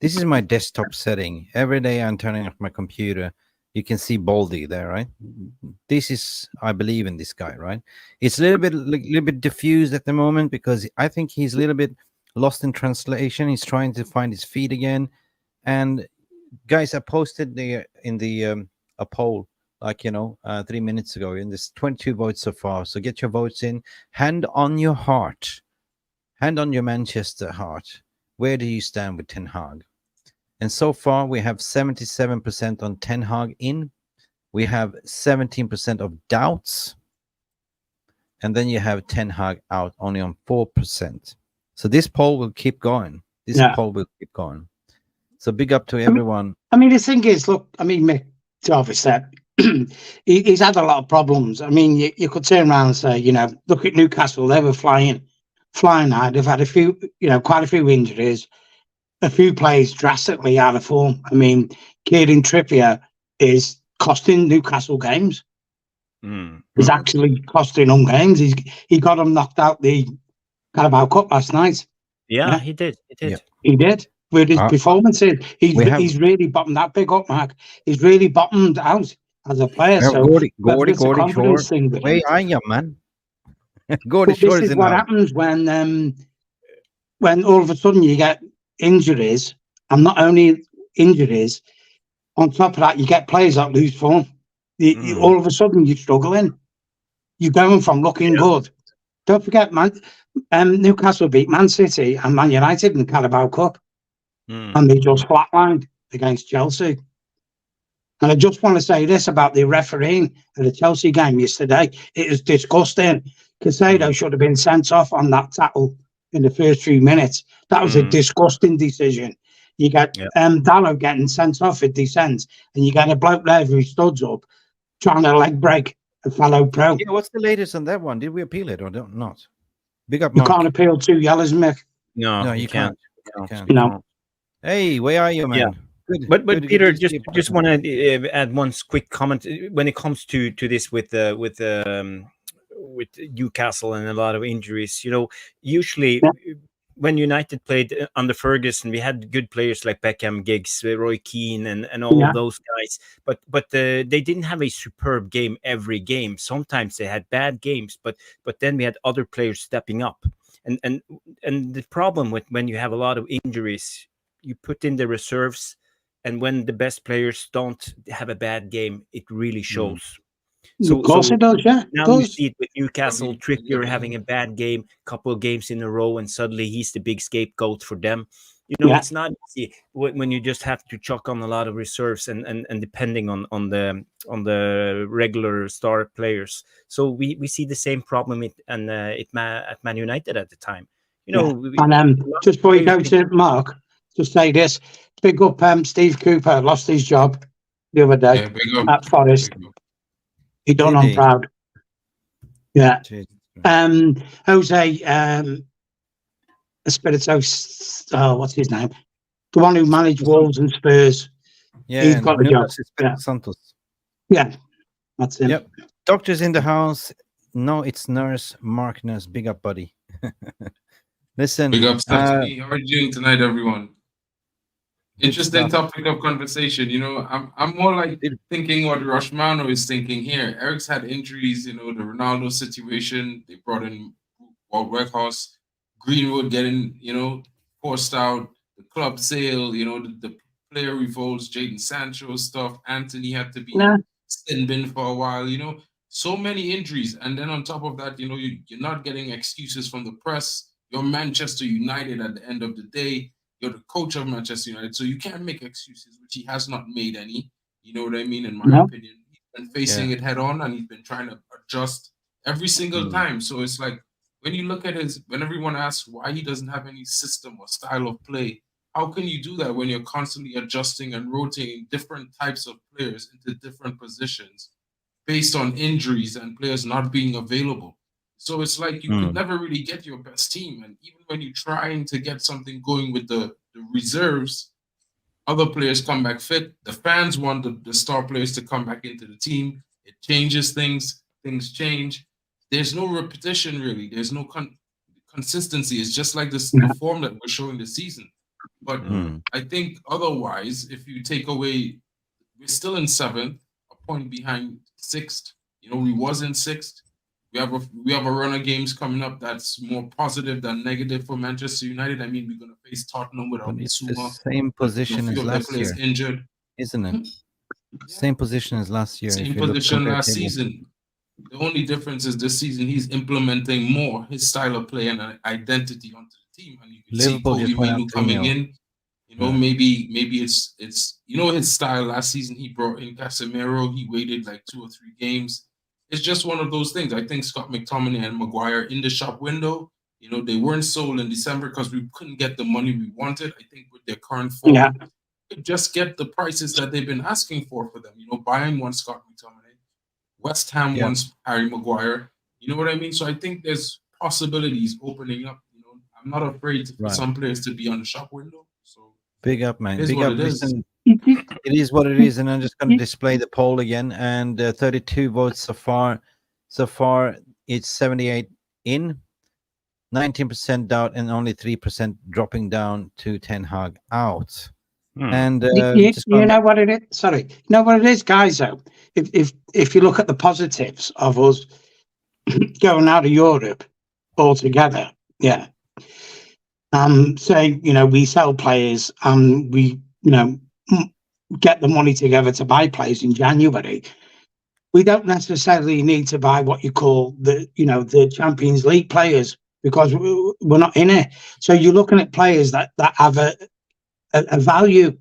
Speaker 2: This is my desktop setting. Every day I'm turning off my computer. You can see Baldy there, right? This is, I believe in this guy, right? It's a little bit diffused at the moment because I think he's a little bit lost in translation. He's trying to find his feet again. And guys, I posted a poll, like 3 minutes ago, and there's 22 votes so far. So get your votes in. Hand on your heart, hand on your Manchester heart. Where do you stand with Ten Hag? And so far, we have 77% on Ten Hag in. We have 17% of doubts. And then you have Ten Hag out only on 4%. So this poll will keep going. This poll will keep going. So big up to everyone.
Speaker 7: I mean, the thing is, look, I mean, Mick Jarvis said he's had a lot of problems. I mean, you could turn around and say, look at Newcastle. They were flying high. They've had a few, quite a few injuries. A few players drastically out of form. I mean, Kieran Trippier is costing Newcastle games. He's actually costing them games. He got them knocked out the Carabao Cup last night.
Speaker 3: Yeah, he did.
Speaker 7: He did with his performances. He's really bottomed that big up, Mark. He's really bottomed out as a player. So
Speaker 2: Gordy Shore. Where are you, man? Gordy Shore is in
Speaker 7: what happens when all of a sudden you get injuries, and not only injuries, on top of that, you get players that lose form. All of a sudden, you're struggling. You're going from looking good. Don't forget, Newcastle beat Man City and Man United in the Carabao Cup, and they just flatlined against Chelsea. And I just want to say this about the refereeing at the Chelsea game yesterday. It was disgusting. Casado should have been sent off on that tackle in the first few minutes. That was a disgusting decision. You get Dallo getting sent off at descent, and you get a bloke there who studs up trying to leg break a fellow pro.
Speaker 2: Yeah, what's the latest on that one? Did we appeal it or not? Big up,
Speaker 7: You
Speaker 2: Mark.
Speaker 7: can't appeal 2 yellows, Mick.
Speaker 3: No,
Speaker 2: you can't.
Speaker 7: Hey,
Speaker 2: where are you, man?
Speaker 3: Yeah.
Speaker 2: Good.
Speaker 3: But
Speaker 2: Good,
Speaker 3: Peter,
Speaker 2: good
Speaker 3: just want to add one quick comment when it comes to this with Newcastle and a lot of injuries. Usually when United played under Ferguson, we had good players like Beckham, Giggs, Roy Keane, and all of those guys. But they didn't have a superb game every game. Sometimes they had bad games, but then we had other players stepping up. And the problem with when you have a lot of injuries, you put in the reserves, and when the best players don't have a bad game, it really shows. So,
Speaker 7: of course it does, yeah.
Speaker 3: Now you see it with Newcastle, Trippier having a bad game, couple of games in a row, and suddenly he's the big scapegoat for them. It's not easy when you just have to chuck on a lot of reserves and depending on the regular star players. So we see the same problem at Man United at the time.
Speaker 7: Just before you go to Mark, just say this: big up, Steve Cooper lost his job the other day at Forest. He done
Speaker 2: Did
Speaker 7: on
Speaker 2: he?
Speaker 7: proud. Yeah.
Speaker 2: Jeez.
Speaker 7: Jose Espirito, what's his name? The one who managed Wolves and Spurs.
Speaker 2: Yeah,
Speaker 7: He's got the job.
Speaker 2: Newcastle
Speaker 7: Yeah.
Speaker 2: Santos.
Speaker 7: Yeah, that's him.
Speaker 2: Yep. Doctors in the house. No, it's Nurse, Mark Nurse. Big up, buddy. Listen.
Speaker 8: Big up, Stephanie. How are you doing tonight, everyone? Interesting
Speaker 2: stuff.
Speaker 8: topic of conversation. You know, I'm more like thinking what Rashmano is thinking here. Eric's had injuries, you know, the Ronaldo situation. They brought in Walt Weghorst, Greenwood getting, you know, forced out, the club sale, you know, the player revolts, Jadon Sancho stuff. Anthony had to be in bin for a while, you know, so many injuries. And then on top of that, you know, you're not getting excuses from the press. You're Manchester United at the end of the day. You're the coach of Manchester United, so you can't make excuses, which he has not made any. You know what I mean? In my opinion, he's been facing it head on, and he's been trying to adjust every single time. So it's like when you look at when everyone asks why he doesn't have any system or style of play, how can you do that when you're constantly adjusting and rotating different types of players into different positions based on injuries and players not being available? So it's like you could never really get your best team. And even when you're trying to get something going with the reserves, other players come back fit. The fans want the star players to come back into the team. It changes things. Things change. There's no repetition, really. There's no consistency. It's just like this the form that we're showing this season. But I think otherwise, if you take away, we're still in 7th, a point behind 6th. You know, we was in 6th. We have a run of games coming up that's more positive than negative for Manchester United. I mean, we're going to face Tottenham without
Speaker 2: It's the
Speaker 8: Bissouma.
Speaker 2: same position as last year,
Speaker 8: injured,
Speaker 2: isn't it? Same position as last year.
Speaker 8: Same position last season. The only difference is this season he's implementing more his style of play and an identity onto the team. And you can
Speaker 2: Liverpool
Speaker 8: see
Speaker 2: just went
Speaker 8: Kobe
Speaker 2: up
Speaker 8: coming
Speaker 2: 3-0.
Speaker 8: in. You know, maybe it's you know his style last season. He brought in Casimiro. He waited like 2 or 3 games. It's just one of those things. I think Scott McTominay and Maguire in the shop window, you know, they weren't sold in December because we couldn't get the money we wanted. I think with their current form, just get the prices that they've been asking for them. You know, Bayern wants Scott McTominay, West Ham wants Harry Maguire. You know what I mean? So I think there's possibilities opening up. You know, I'm not afraid for some players to be on the shop window. So
Speaker 2: big up, man.
Speaker 8: It is
Speaker 2: Big
Speaker 8: what
Speaker 2: up.
Speaker 8: it is.
Speaker 2: Listen, it is what it is, and I'm just going to display the poll again. And 32 votes so far. So far, it's 78 in, 19% doubt, and only 3% dropping down to Ten Hag out. And
Speaker 7: you know what it is? Sorry, you know what it is, guys. Though, if you look at the positives of us going out of Europe altogether, say, you know, we sell players and we, you know, get the money together to buy players in January. We don't necessarily need to buy what you call the Champions League players because we're not in it. So you're looking at players that have a value,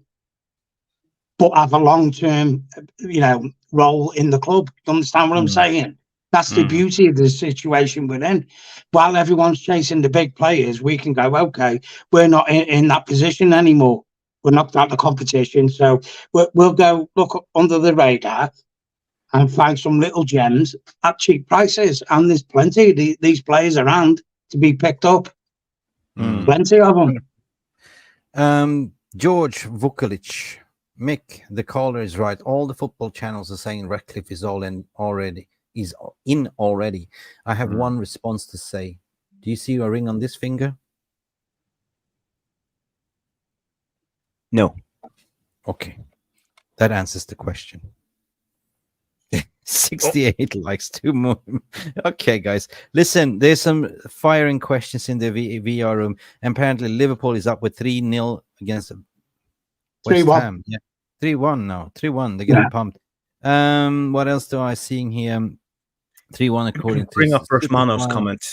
Speaker 7: but have a long-term, you know, role in the club. You understand what I'm saying? That's the beauty of the situation we're in. While everyone's chasing the big players, we can go, okay, we're not in that position anymore. We're knocked out the competition. So we'll go look under the radar and find some little gems at cheap prices. And there's plenty of these players around to be picked up. Plenty of them.
Speaker 2: George Vukalic, Mick, the caller is right. All the football channels are saying Ratcliffe is already. I have one response to say. Do you see a ring on this finger? No. Okay. That answers the question. 68 likes, 2 more. Okay, guys. Listen, there's some firing questions in the VR room. Apparently, Liverpool is up with 3-0 against West Ham. Yeah, 3-1 now. 3-1. They're getting pumped. What else do I see here? 3-1 according to
Speaker 3: bring up Rashmano's comment.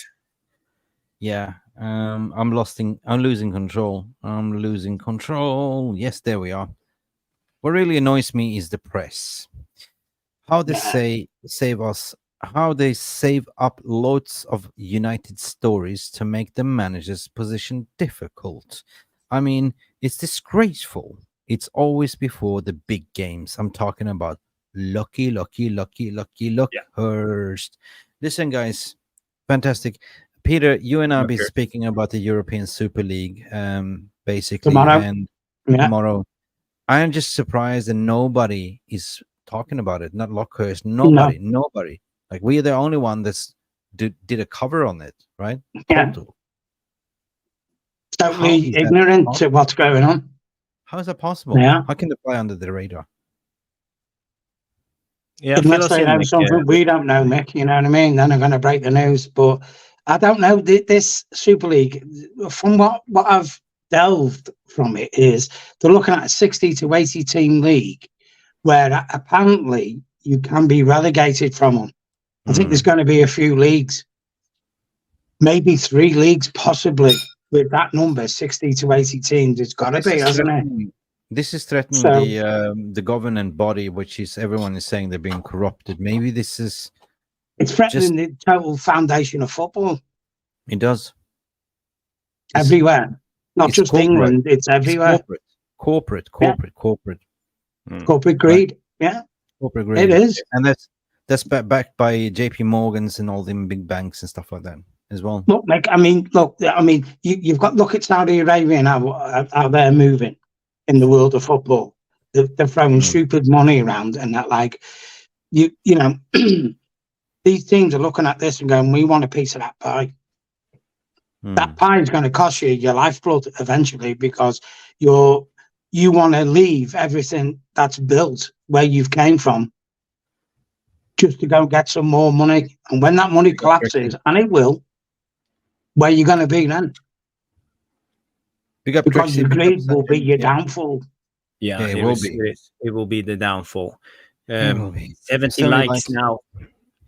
Speaker 2: Yeah. I'm losing control. I'm losing control. Yes, there we are. What really annoys me is the press. How they save up loads of United stories to make the manager's position difficult. I mean, it's disgraceful. It's always before the big games. I'm talking about lucky.
Speaker 3: Yeah.
Speaker 2: Hurst. Listen, guys, fantastic. Peter, you and I'll be
Speaker 3: Okay.
Speaker 2: speaking about the European Super League, basically,
Speaker 7: Tomorrow.
Speaker 2: and
Speaker 7: Yeah.
Speaker 2: tomorrow. I am just surprised that nobody is talking about it. Not Lockhurst. Nobody. Like, we're the only one that's did a cover on it, right?
Speaker 7: Yeah.
Speaker 2: Total.
Speaker 7: Totally
Speaker 2: How is that
Speaker 7: ignorant to
Speaker 2: possible?
Speaker 7: what's going on.
Speaker 2: How is that possible?
Speaker 7: Yeah.
Speaker 2: How can they fly under the radar?
Speaker 3: Yeah, fill
Speaker 7: Unless
Speaker 3: us
Speaker 7: they
Speaker 3: in,
Speaker 7: know
Speaker 3: Mick.
Speaker 7: something we don't know, Mick, you know what I mean? Then they're going to break the news. But I don't know. This Super League, from what I've delved from it, is they're looking at a 60 to 80 team league where apparently you can be relegated from them. I think there's going to be a few leagues, maybe 3 leagues, possibly, with that number, 60 to 80 teams. It's got to be, hasn't it?
Speaker 2: This is threatening
Speaker 7: So-
Speaker 2: the governing body, which is everyone is saying they're being corrupted. Maybe this is
Speaker 7: It's threatening the total foundation of football
Speaker 2: it does.
Speaker 7: everywhere, not
Speaker 2: it's
Speaker 7: just
Speaker 2: corporate.
Speaker 7: England. It's everywhere.
Speaker 2: Corporate.
Speaker 7: Corporate greed. Yeah,
Speaker 2: Corporate greed.
Speaker 7: it is.
Speaker 2: And that's backed by JP Morgans and all them big banks and stuff like that as well.
Speaker 7: Look, Mick, you've got look at Saudi Arabia and how they're moving in the world of football. They're throwing stupid money around, and that, like, you know, these teams are looking at this and going, "We want a piece of that pie." That pie is going to cost you your lifeblood eventually, because you want to leave everything that's built where you've came from just to go get some more money. And when that money collapses, and it will, where you going to be then? Because your greed will be your downfall.
Speaker 3: Yeah,
Speaker 2: it will be.
Speaker 3: It will be the downfall.
Speaker 2: will be.
Speaker 3: 70 likes now.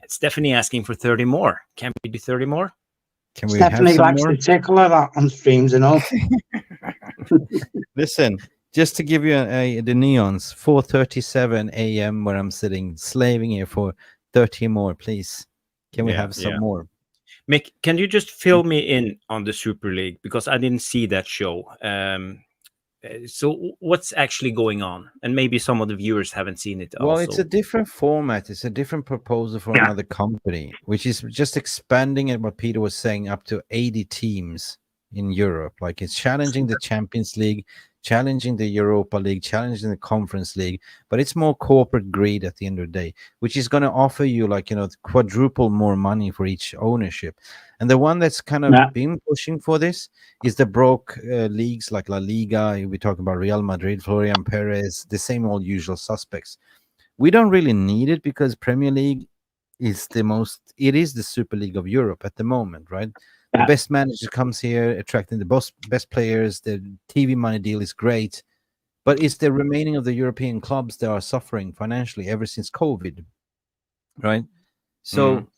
Speaker 3: Stephanie asking for 30 more. Can we do 30 more?
Speaker 2: Can we
Speaker 7: Stephanie
Speaker 2: have some
Speaker 7: likes
Speaker 2: more?
Speaker 7: to tickle her that on streams and all.
Speaker 2: Listen, just to give you the neons, 4:37 a.m. where I'm sitting, slaving here for 30 more, please. Can we have some more?
Speaker 3: Mick, can you just fill me in on the Super League, because I didn't see that show. So what's actually going on? And maybe some of the viewers haven't seen it.
Speaker 2: Well,
Speaker 3: also.
Speaker 2: it's a different format. It's a different proposal for another company, which is just expanding it, what Peter was saying, up to 80 teams in Europe. Like, it's challenging the Champions League, challenging the Europa League, challenging the Conference League, but it's more corporate greed at the end of the day, which is going to offer you, like, you know, quadruple more money for each ownership. And the one that's kind of been pushing for this is the broke leagues like La Liga. We're talking about Real Madrid, Florian Perez, the same old usual suspects. We don't really need it, because Premier League is it is the Super League of Europe at the moment, right? The best manager comes here, attracting the best players. The TV money deal is great, but it's the remaining of the European clubs that are suffering financially ever since COVID, right? So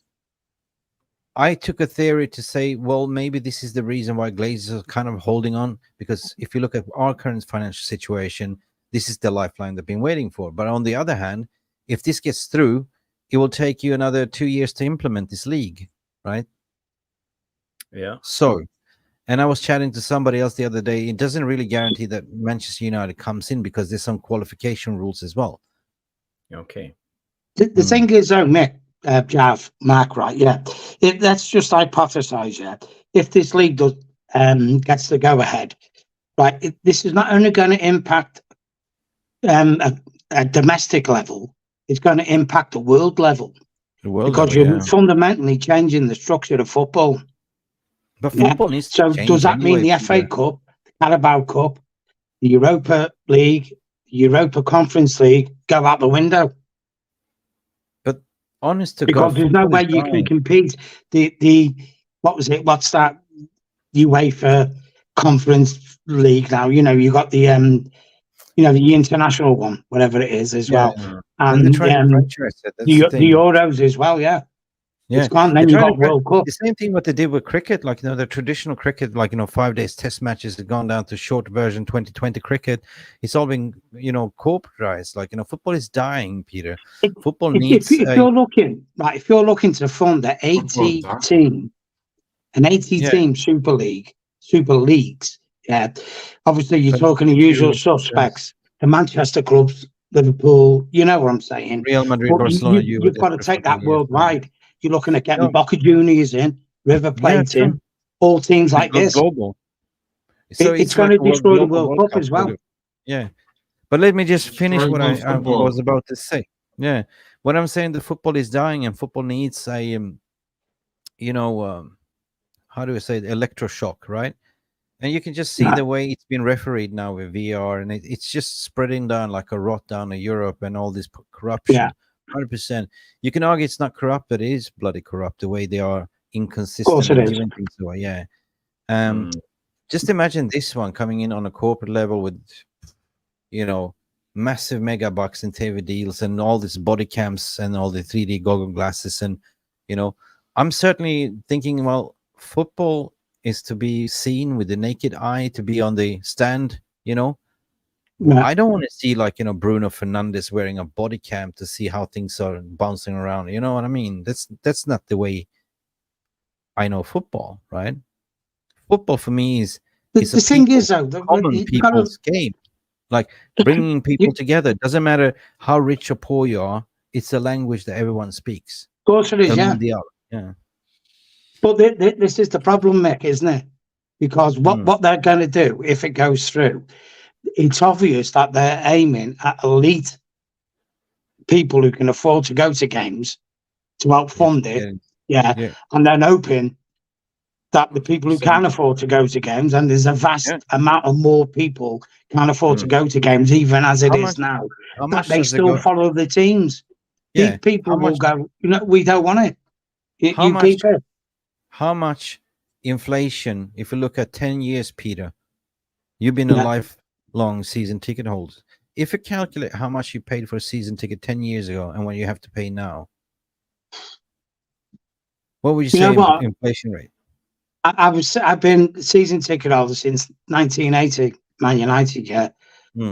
Speaker 2: I took a theory to say, well, maybe this is the reason why Glazer is kind of holding on, because if you look at our current financial situation, this is the lifeline they've been waiting for. But on the other hand, if this gets through, it will take you another 2 years to implement this league, right?
Speaker 3: Yeah.
Speaker 2: So, and I was chatting to somebody else the other day. It doesn't really guarantee that Manchester United comes in, because there's some qualification rules as well.
Speaker 3: Okay.
Speaker 7: The thing is, though, Mick, Jav, Mark, right? Yeah. Let's just hypothesize, yeah. If this league does gets the go ahead, right? This is not only going to impact a domestic level, it's going to impact a world level. Because you're fundamentally changing the structure of football.
Speaker 2: But football needs to
Speaker 7: So
Speaker 2: change
Speaker 7: does that mean
Speaker 2: anyway,
Speaker 7: the FA Cup, the Carabao Cup, the Europa League, the Europa Conference League go out the window?
Speaker 2: But honest to
Speaker 7: because
Speaker 2: God,
Speaker 7: there's no way you can compete. What's that UEFA Conference League now? You know, you got the the international one, whatever it is, as well, and the Euros as well. Yeah. It's gone. Then you got World Cup.
Speaker 2: The same thing what they did with cricket, like, you know, the traditional cricket, like, you know, 5 days test matches have gone down to short version 2020 cricket. It's all been, you know, corporatized. Like, you know, football is dying, Peter. Football needs.
Speaker 7: If you're looking to fund an 80 team Super Leagues, yeah. Obviously, you're talking the usual suspects. The Manchester clubs Liverpool. You know what I'm saying?
Speaker 2: Real Madrid,
Speaker 7: But
Speaker 2: Barcelona,
Speaker 7: you've got to take that worldwide. You're looking at getting
Speaker 2: No.
Speaker 7: Boca Juniors in, River Plate
Speaker 2: true.
Speaker 7: in, all teams like this.
Speaker 2: Global. So
Speaker 7: It's going to destroy the World Cup as well.
Speaker 2: Yeah. But let me just finish what I
Speaker 8: football.
Speaker 2: was about to say. Yeah. What I'm saying, the football is dying, and football needs a, how do I say it? Electroshock, right? And you can just see the way it's been refereed now with VR, and it's just spreading down like a rot down in Europe and all this corruption.
Speaker 7: Yeah.
Speaker 2: 100%. You can argue it's not corrupt, but it is bloody corrupt the way they are inconsistent.
Speaker 7: Of course it is.
Speaker 2: Giving things away. Yeah. Just imagine this one coming in on a corporate level with, massive mega bucks and TV deals and all these body cams and all the 3D goggle glasses. And, I'm certainly thinking, well, football is to be seen with the naked eye, to be on the stand,
Speaker 7: Yeah.
Speaker 2: I don't want to see Bruno Fernandes wearing a body cam to see how things are bouncing around. You know what I mean? That's not the way I know football, right? Football for me is
Speaker 7: The thing is, though,
Speaker 2: common people's game, like bringing people together. Doesn't matter how rich or poor you are. It's a language that everyone speaks.
Speaker 7: Of course it is, yeah.
Speaker 2: Yeah.
Speaker 7: But this is the problem, Mick, isn't it? Because what they're going to do if it goes through, it's obvious that they're aiming at elite people who can afford to go to games to help fund it. Yeah. And then hoping that the people who can afford to go to games, and there's a vast amount of more people can afford to go to games, even as it is now, that they still follow the teams.
Speaker 2: Yeah.
Speaker 7: People will go, we don't want it. You keep it.
Speaker 2: How much inflation, if you look at 10 years, Peter, you've been a lifelong season ticket holder. If you calculate how much you paid for a season ticket 10 years ago and what you have to pay now, what would you say inflation rate?
Speaker 7: I've been season ticket holder since 1980, Man United, yeah.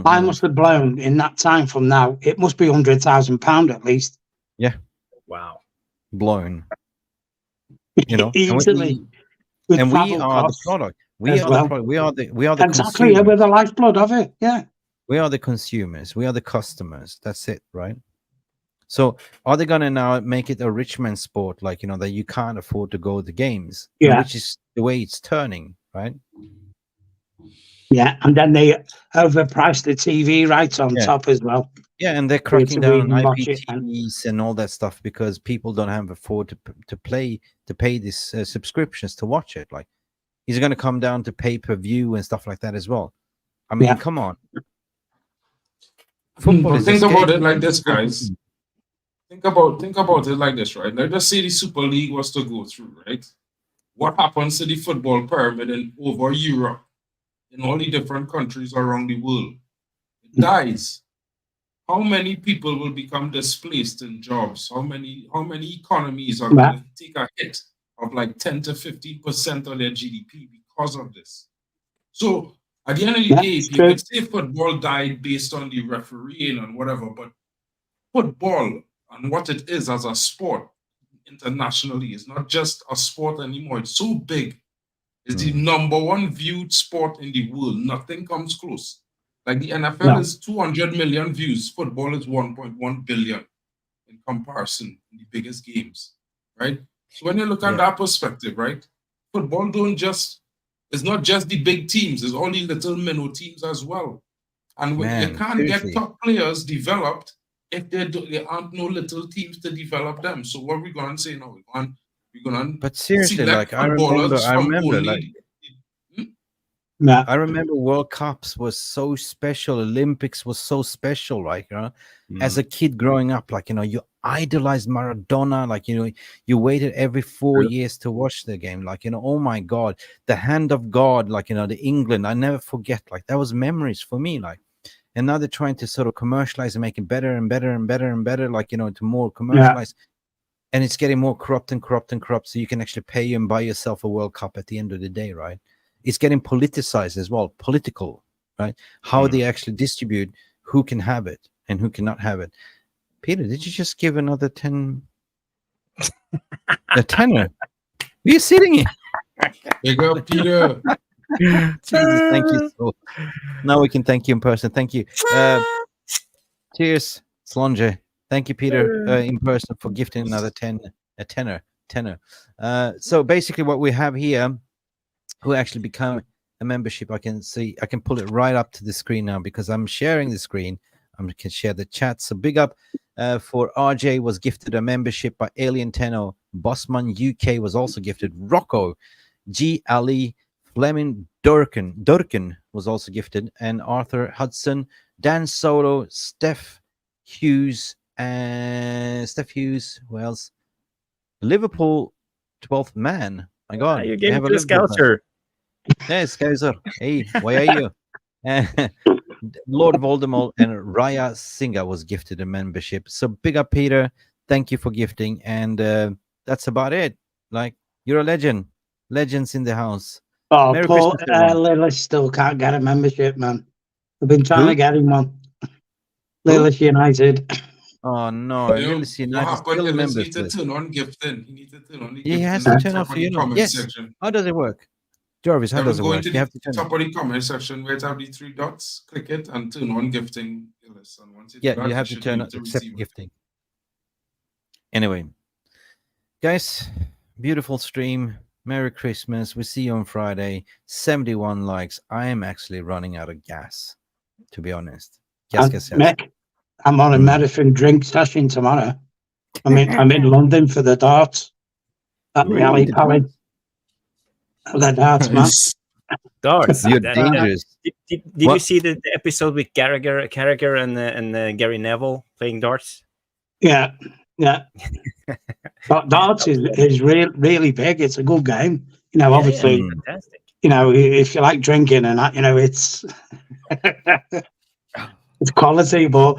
Speaker 7: I must have blown in that time from now. It must be £100,000 at least.
Speaker 2: Yeah.
Speaker 3: Wow.
Speaker 2: Blown.
Speaker 7: Easily.
Speaker 2: And we are the product. We are the product. We are the
Speaker 7: exactly.
Speaker 2: consumers.
Speaker 7: We're the lifeblood of it. Yeah.
Speaker 2: We are the consumers. We are the customers. That's it, right? So are they gonna now make it a rich man's sport, that you can't afford to go to the games?
Speaker 7: Yeah.
Speaker 2: Which is the way it's turning, right?
Speaker 7: Yeah, and then they overprice the TV rights on top as well.
Speaker 2: Yeah, and they're cracking down on IPTVs and all that stuff because people don't have afford to pay these subscriptions to watch it. Like, is it going to come down to pay-per-view and stuff like that as well? I mean, come on.
Speaker 8: Football think about it like this, guys. Think about it like this, right? Let's just say the Super League was to go through, right? What happens to the football pyramid over Europe, in all the different countries around the world? It dies. How many people will become displaced in jobs? How many economies are going to take a hit of like 10 to 15% of their GDP because of this? So at the end of the day, you could say football died based on the refereeing and whatever, but football and what it is as a sport internationally is not just a sport anymore. It's so big. It's the #1 viewed sport in the world. Nothing comes close. Like the NFL is 200 million views. Football is 1.1 billion in comparison in the biggest games, right? So when you look at that perspective, right? Football it's not just the big teams. It's all the little minnow teams as well. And when you can't get top players developed if there aren't no little teams to develop them. So what we're going to say now? We're going to
Speaker 2: but seriously, like I remember World Cups was so special. Olympics was so special, right? As a kid growing up, you idolized Maradona. You waited every 4 years to watch the game. Oh my God, the hand of God, the England. I never forget. That was memories for me. And now they're trying to sort of commercialize and make it better and better and better and better. To more commercialize. And it's getting more corrupt and corrupt and corrupt. So you can actually pay and buy yourself a World Cup at the end of the day, right? It's getting politicized as well, political, right? How they actually distribute who can have it and who cannot have it. Peter, did you just give another 10? A tenner? Are you sitting here?
Speaker 8: There you go, Peter.
Speaker 2: Jesus, thank you. So now we can thank you in person. Thank you. Cheers, Slonge. Thank you, Peter, in person for gifting another tenner. So basically, what we have here, who actually become a membership, I can pull it right up to the screen now because I'm sharing the screen. I can share the chat. So big up for RJ was gifted a membership by Alien Tenno. Bossman UK was also gifted. Rocco, G. Ali, Fleming Durkin was also gifted, and Arthur Hudson, Dan Solo, Steph Hughes. Who else? Liverpool 12th man. My God,
Speaker 3: you gave it to a Scouser.
Speaker 2: Hey, Scouser. Hey, why are you? Lord Voldemort and Raya Singha was gifted a membership. So big up, Peter. Thank you for gifting, and that's about it. Like, you're a legend. Legends in the house.
Speaker 7: Oh,
Speaker 2: Merry
Speaker 7: poor
Speaker 2: Christmas, everyone.
Speaker 7: Lilith still can't get a membership, man. I've been trying to get him one. Lilith United.
Speaker 2: Oh no, Realist United still
Speaker 8: He
Speaker 2: members
Speaker 8: needs to
Speaker 2: list.
Speaker 8: turn on gifting. He needs to turn on the
Speaker 2: He has
Speaker 8: gifting
Speaker 2: to turn
Speaker 8: at
Speaker 2: off,
Speaker 8: the top of the comment
Speaker 2: yes.
Speaker 8: section.
Speaker 2: How does it work? Jarvis, how does it
Speaker 8: Go
Speaker 2: work?
Speaker 8: into
Speaker 2: You have to
Speaker 8: the
Speaker 2: turn
Speaker 8: top of the comment section where it have the 3 dots. Click it and turn on gifting. And once you do that,
Speaker 2: you have to
Speaker 8: should
Speaker 2: turn
Speaker 8: be
Speaker 2: on
Speaker 8: able to
Speaker 2: accept
Speaker 8: receive it.
Speaker 2: gifting. Anyway, guys, beautiful stream. Merry Christmas. We see you on Friday. 71 likes. I am actually running out of gas, to be honest.
Speaker 7: Mick, I'm on a marathon drink session tomorrow. I'm in London for the darts. At the alley pally. The darts, man.
Speaker 3: Darts.
Speaker 2: You're dangerous.
Speaker 3: Did you see the episode with Carragher and Gary Neville playing darts?
Speaker 7: Yeah. But darts is really big. It's a good game. You know, obviously,
Speaker 3: fantastic.
Speaker 7: You know, if you like drinking and that, you know, it's it's quality, but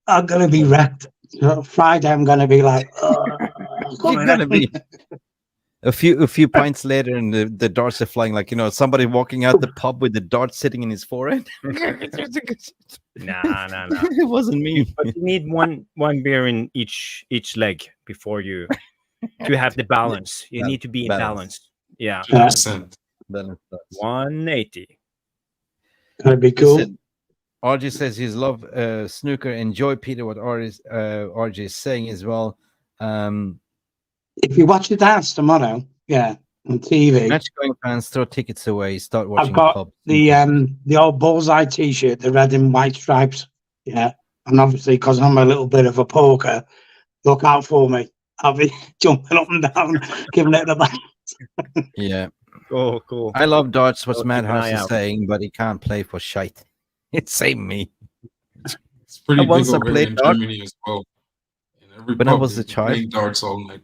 Speaker 7: I'm going to be wrecked. So Friday, I'm going to be like,
Speaker 2: you're going to be a few pints later and the darts are flying, like, you know, somebody walking out the pub with the dart sitting in his forehead.
Speaker 3: No.
Speaker 2: It wasn't me.
Speaker 3: But you need one beer in each leg before you to have the balance. You need to be in balance. Yeah.
Speaker 8: 100%.
Speaker 3: 180.
Speaker 7: That'd be cool.
Speaker 2: Listen, RJ says he's love snooker. Enjoy, Peter, what RJ is saying as well.
Speaker 7: If you watch the dance tomorrow, on TV.
Speaker 2: Match going fans, throw tickets away. Start watching.
Speaker 7: I've got the old bullseye T-shirt, the red and white stripes. Yeah, and obviously because I'm a little bit of a poker, look out for me. I'll be jumping up and down, giving it the back.
Speaker 2: Yeah.
Speaker 3: Oh, cool.
Speaker 2: I love darts. What Madhouse is
Speaker 3: out.
Speaker 2: saying, but he can't play for shite. It's same me.
Speaker 8: It's pretty big
Speaker 2: once I
Speaker 8: over
Speaker 2: played
Speaker 8: in
Speaker 2: darts.
Speaker 8: Germany as well.
Speaker 2: When I was a child,
Speaker 8: playing darts all night.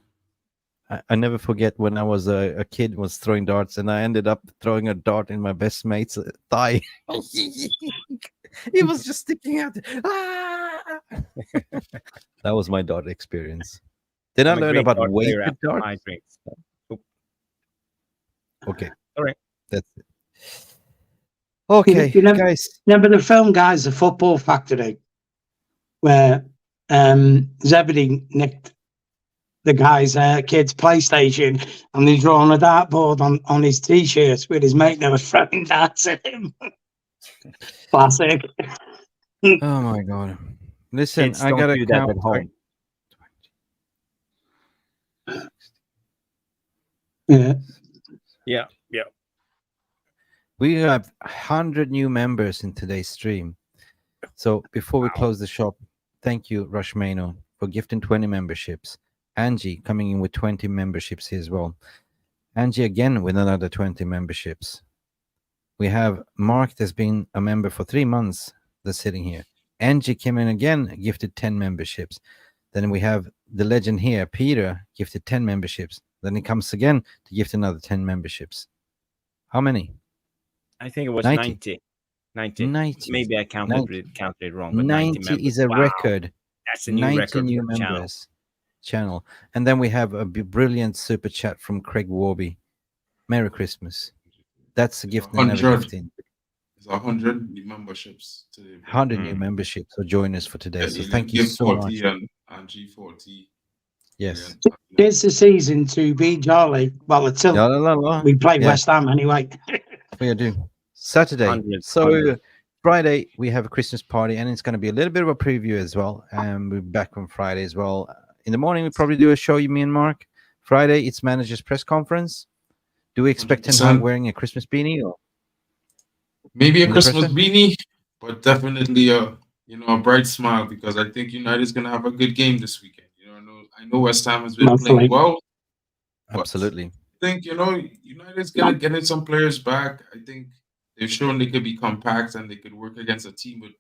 Speaker 2: I never forget when I was a kid, was throwing darts, and I ended up throwing a dart in my best mate's thigh. He was just sticking out. That was my dart experience. Then I learned about weighted darts. Okay.
Speaker 3: All right.
Speaker 2: That's it. Okay, guys.
Speaker 7: Remember the film, guys, The Football Factory, where Zebedee nicked the guy's kid's PlayStation and he's drawn a dartboard on his T-shirt with his mate that was throwing darts at him. Classic.
Speaker 2: Oh my God! Listen,
Speaker 3: Kids
Speaker 2: I gotta
Speaker 3: do that
Speaker 2: count
Speaker 3: at home. Yeah.
Speaker 2: We have 100 new members in today's stream. So before we close the shop, thank you, Rushmano, for gifting 20 memberships. Angie coming in with 20 memberships here as well. Angie again with another 20 memberships. We have Mark that's been a member for 3 months that's sitting here. Angie came in again, gifted 10 memberships. Then we have the legend here, Peter, gifted 10 memberships. Then he comes again to gift another 10 memberships. How many?
Speaker 3: I think it was 90. 90. Maybe I counted it wrong. But
Speaker 2: 90 is a record.
Speaker 3: That's a new
Speaker 2: 90
Speaker 3: record
Speaker 2: new
Speaker 3: for the
Speaker 2: members. Channel. And then we have a brilliant super chat from Craig Warby. Merry Christmas. That's a gift that never gifted.
Speaker 8: It's 100 new memberships today.
Speaker 2: 100 new memberships will join us for today. So thank you so much.
Speaker 8: And G40.
Speaker 2: Yes.
Speaker 7: It's the season to be jolly. Well, until we play West Ham anyway.
Speaker 2: We do. Saturday.
Speaker 3: 100.
Speaker 2: So Friday, we have a Christmas party, and it's going to be a little bit of a preview as well. We're back on Friday as well. In the morning, we probably do a show, me and Mark. Friday, it's manager's press conference. Do we expect Ten Hag wearing a Christmas beanie? Or
Speaker 8: maybe a Christmas beanie, but definitely a bright smile, because I think United's going to have a good game this weekend. I know West Ham has been playing well.
Speaker 2: Absolutely.
Speaker 8: I think, United's going to get in some players back. I think they've shown they could be compact and they could work against a team with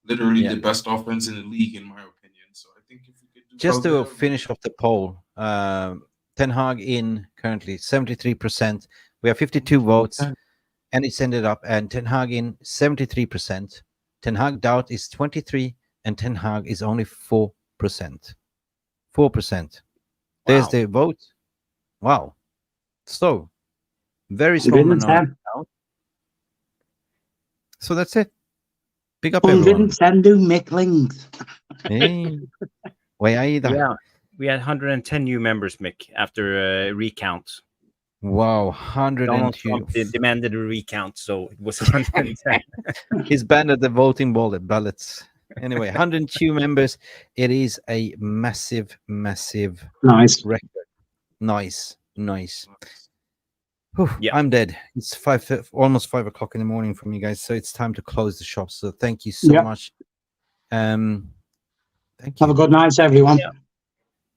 Speaker 8: literally the best offense in the league, in my opinion. So I think if we could do
Speaker 2: just to finish off the poll, Ten Hag in currently 73%. We have 52 votes, and it's ended up and Ten Hag in 73%. Ten Hag doubt is 23%, and Ten Hag is only 4%. 4%. There's the vote. Wow. So very small minority. So that's it. Big up everyone.
Speaker 7: Micklings.
Speaker 2: Hey.
Speaker 3: Yeah, we had 110 new members, Mick, after a recount.
Speaker 2: Wow, 102.
Speaker 3: They demanded a recount, so it was 110.
Speaker 2: He's banned at the voting ballots. Anyway, 102 members. It is a massive record. Nice. Whew, yeah. I'm dead. It's almost 5 o'clock in the morning from you guys, so it's time to close the shop. So thank you so much. Thank you.
Speaker 7: Have a good night, everyone.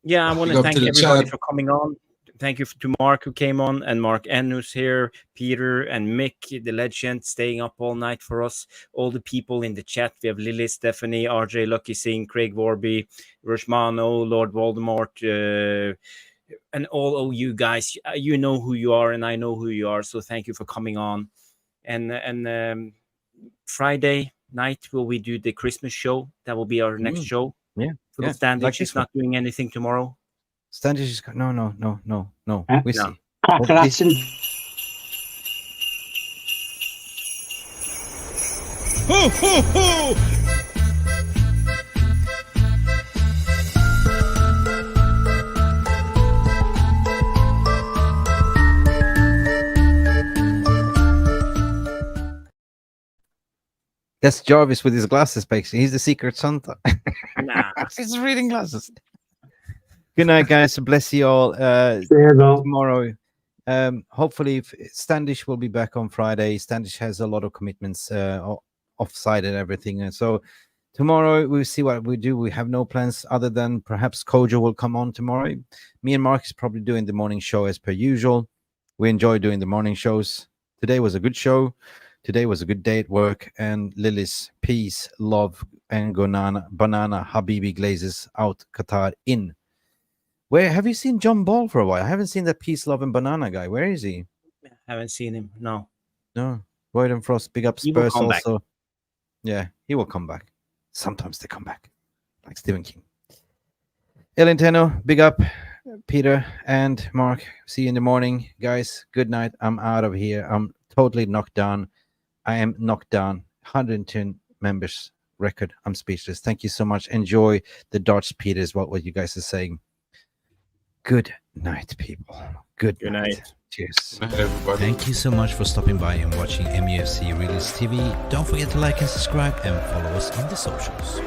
Speaker 3: Yeah, I want to thank everybody for coming on. Thank you to Mark, who came on, and Mark N, who's here, Peter and Mick, the legend, staying up all night for us. All the people in the chat. We have Lily, Stephanie, RJ, Lucky Singh, Craig Warby, Rushmano, Lord Voldemort, and all of you guys. You know who you are, and I know who you are. So thank you for coming on. And Friday night will we do the Christmas show? That will be our next show.
Speaker 2: Yeah.
Speaker 3: Standish is not doing anything tomorrow.
Speaker 2: Standish is no. We see.
Speaker 1: Ho, ho, ho!
Speaker 2: That's Jarvis with his glasses, basically. He's the secret Santa.
Speaker 3: Nah.
Speaker 2: He's reading glasses. Good night, guys. Bless you all. Tomorrow, hopefully, Standish will be back on Friday. Standish has a lot of commitments offside and everything. And so tomorrow, we'll see what we do. We have no plans other than perhaps Kojo will come on tomorrow. Me and Mark is probably doing the morning show as per usual. We enjoy doing the morning shows. Today was a good show. Today was a good day at work. And Lily's peace, love, and banana Habibi Glazes out Qatar in. Where have you seen John Ball for a while? I haven't seen that peace, love, and banana guy. Where is he?
Speaker 3: Haven't seen him. No.
Speaker 2: Royd and Frost, big up Spurs also. Back. Yeah, he will come back. Sometimes they come back, like Stephen King. Elinteno, big up. Peter and Mark, see you in the morning. Guys, good night. I'm out of here. I'm totally knocked down. I am knocked down. 110 members record. I'm speechless. Thank you so much. Enjoy the darts, Peter, is what you guys are saying. Good night, people. Good night. Cheers.
Speaker 8: Good night, everybody.
Speaker 2: Thank you so much for stopping by and watching MUFC Realist TV. Don't forget to like and subscribe and follow us on the socials.